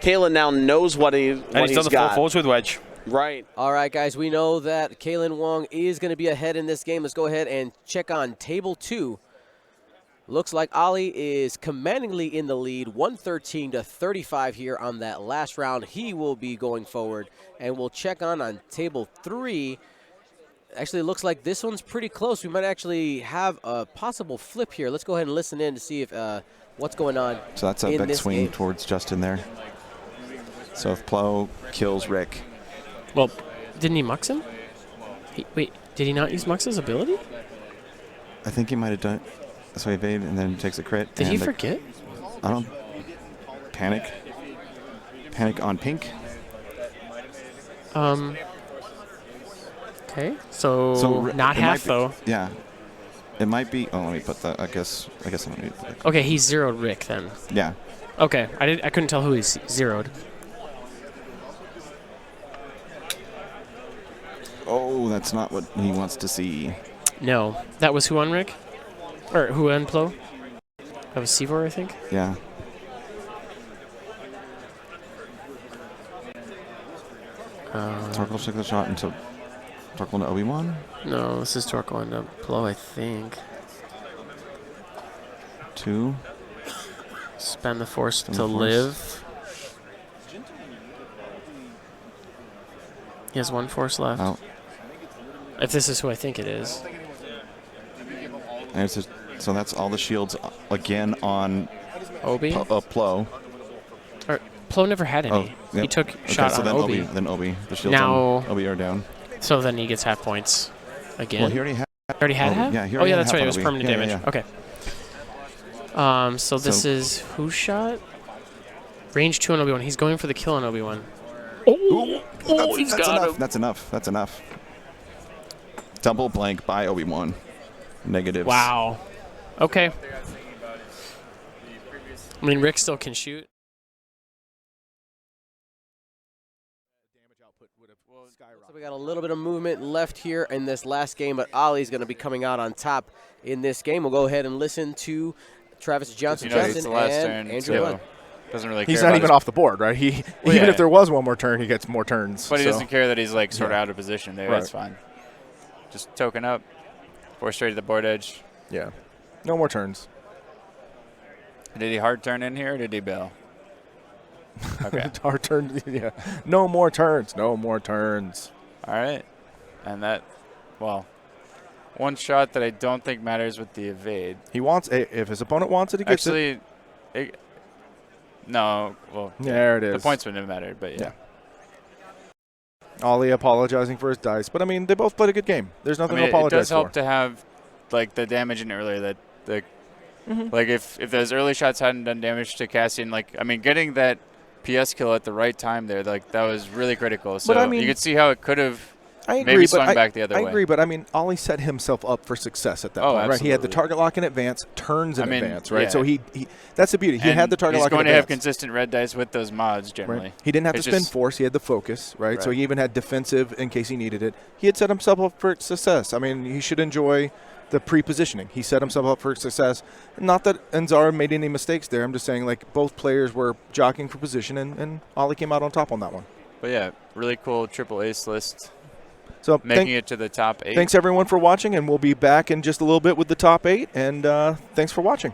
Speaker 3: Kalen now knows what he's got.
Speaker 2: And he's done the 4 forwards with wedge.
Speaker 3: Right.
Speaker 1: All right, guys, we know that Kalen Wong is going to be ahead in this game. Let's go ahead and check on table 2. Looks like Ali is commandingly in the lead, 113-35 here on that last round. He will be going forward, and we'll check on table 3. Actually, it looks like this one's pretty close. We might actually have a possible flip here. Let's go ahead and listen in to see if what's going on.
Speaker 5: So that's a big swing towards Justin there. So if Plo kills Rick.
Speaker 4: Well, didn't he mux him? Wait, did he not use Mux's ability?
Speaker 5: I think he might have done it. So he evade and then takes a crit.
Speaker 4: Did he forget?
Speaker 5: I don't. Panic on Pink.
Speaker 4: Okay, so not half though.
Speaker 5: Yeah. It might be. Oh, let me put that. I guess I'm gonna need that.
Speaker 4: Okay, he zeroed Rick then.
Speaker 5: Yeah.
Speaker 4: Okay, I couldn't tell who he zeroed.
Speaker 5: Oh, that's not what he wants to see.
Speaker 4: No, that was who on Rick? Or who on Plo? That was Sivor, I think?
Speaker 5: Yeah. Torkoal took the shot into Torkoal into Obi-Wan.
Speaker 4: No, this is Torkoal into Plo, I think.
Speaker 5: 2.
Speaker 4: Spend the force
Speaker 5: Spend
Speaker 4: to
Speaker 5: the force.
Speaker 4: live. He has 1 force left.
Speaker 5: Out.
Speaker 4: If this is who I think it is.
Speaker 5: And it's just, so that's all the shields again on
Speaker 4: Obi?
Speaker 5: Plo.
Speaker 4: Or, Plo never had any.
Speaker 5: Oh, yep.
Speaker 4: He took
Speaker 5: Okay,
Speaker 4: shot
Speaker 5: so
Speaker 4: on
Speaker 5: then
Speaker 4: Obi.
Speaker 5: Then Obi. The shields
Speaker 4: Now-
Speaker 5: on Obi are down.
Speaker 4: So then he gets half points again.
Speaker 5: Well, he already had.
Speaker 4: Already had
Speaker 5: Obi.
Speaker 4: half?
Speaker 5: Yeah, he
Speaker 4: Oh
Speaker 5: already
Speaker 4: yeah,
Speaker 5: had
Speaker 4: that's
Speaker 5: half
Speaker 4: right.
Speaker 5: on
Speaker 4: It was
Speaker 5: Obi.
Speaker 4: permanent
Speaker 5: Yeah,
Speaker 4: damage.
Speaker 5: yeah.
Speaker 4: Okay. So this is whose shot? Range 2 on Obi-Wan. He's going for the kill on Obi-Wan. Oh, he's
Speaker 5: That's
Speaker 4: got
Speaker 5: enough.
Speaker 4: him.
Speaker 5: That's enough. That's enough. Double blank by Obi-Wan. Negatives.
Speaker 4: Wow. Okay. I mean, Rick still can shoot.
Speaker 1: So we got a little bit of movement left here in this last game, but Ollie's going to be coming out on top in this game. We'll go ahead and listen to Travis Johnson,
Speaker 6: He knows it's
Speaker 1: Johnson
Speaker 6: the last
Speaker 1: and
Speaker 6: turn,
Speaker 1: Andrew
Speaker 6: so
Speaker 1: Blood.
Speaker 6: doesn't really
Speaker 7: He's
Speaker 6: care
Speaker 7: not
Speaker 6: about
Speaker 7: even
Speaker 6: his-
Speaker 7: off the board, right? He
Speaker 6: Well,
Speaker 7: even
Speaker 6: yeah.
Speaker 7: if there was one more turn, he gets more turns.
Speaker 6: But he
Speaker 7: so.
Speaker 6: doesn't care that he's like sort of
Speaker 7: Yeah.
Speaker 6: out of position there.
Speaker 7: Right.
Speaker 6: That's fine. Just token up, force straight to the board edge.
Speaker 7: Yeah. No more turns.
Speaker 6: Did he hard turn in here or did he bail? Okay.
Speaker 7: Our turn. Yeah. No more turns. No more turns.
Speaker 6: All right. And that, well, one shot that I don't think matters with the evade.
Speaker 7: He wants if his opponent wants it, he gets it.
Speaker 6: Actually, no. Well,
Speaker 7: There it
Speaker 6: the
Speaker 7: is.
Speaker 6: points wouldn't have mattered, but yeah.
Speaker 7: Ollie apologizing for his dice, but I mean they both played a good game. There's
Speaker 6: I
Speaker 7: nothing
Speaker 6: mean,
Speaker 7: to apologize
Speaker 6: it does help
Speaker 7: for.
Speaker 6: to have like the damage in earlier that the
Speaker 7: Mhm.
Speaker 6: like if those early shots hadn't done damage to Cassian, like I mean getting that PS kill at the right time there, like that was really critical. So
Speaker 7: But I mean-
Speaker 6: you could see how it could have
Speaker 7: I agree,
Speaker 6: maybe
Speaker 7: but
Speaker 6: swung back the other
Speaker 7: I
Speaker 6: way.
Speaker 7: agree, but I mean, Ollie set himself up for success at that
Speaker 6: Oh,
Speaker 7: point, right? He had the
Speaker 6: absolutely.
Speaker 7: target lock in advance, turns in
Speaker 6: I mean,
Speaker 7: advance, right?
Speaker 6: yeah.
Speaker 7: So he that's the beauty. He
Speaker 6: And
Speaker 7: had the target
Speaker 6: he's
Speaker 7: lock
Speaker 6: going
Speaker 7: in
Speaker 6: to have
Speaker 7: advance.
Speaker 6: consistent red dice with those mods generally.
Speaker 7: Right. He didn't have
Speaker 6: It's
Speaker 7: to spend
Speaker 6: just-
Speaker 7: force. He had the focus, right? So
Speaker 6: Right.
Speaker 7: he even had defensive in case he needed it. He had set himself up for success. I mean, he should enjoy the pre-positioning. He set himself up for success. Not that Enzara made any mistakes there. I'm just saying, like, both players were jockeying for position, and Ollie came out on top on that one.
Speaker 6: But yeah, really cool triple ace list.
Speaker 7: So
Speaker 6: Making it to the top 8.
Speaker 7: thanks, everyone, for watching, and we'll be back in just a little bit with the top 8, and thanks for watching.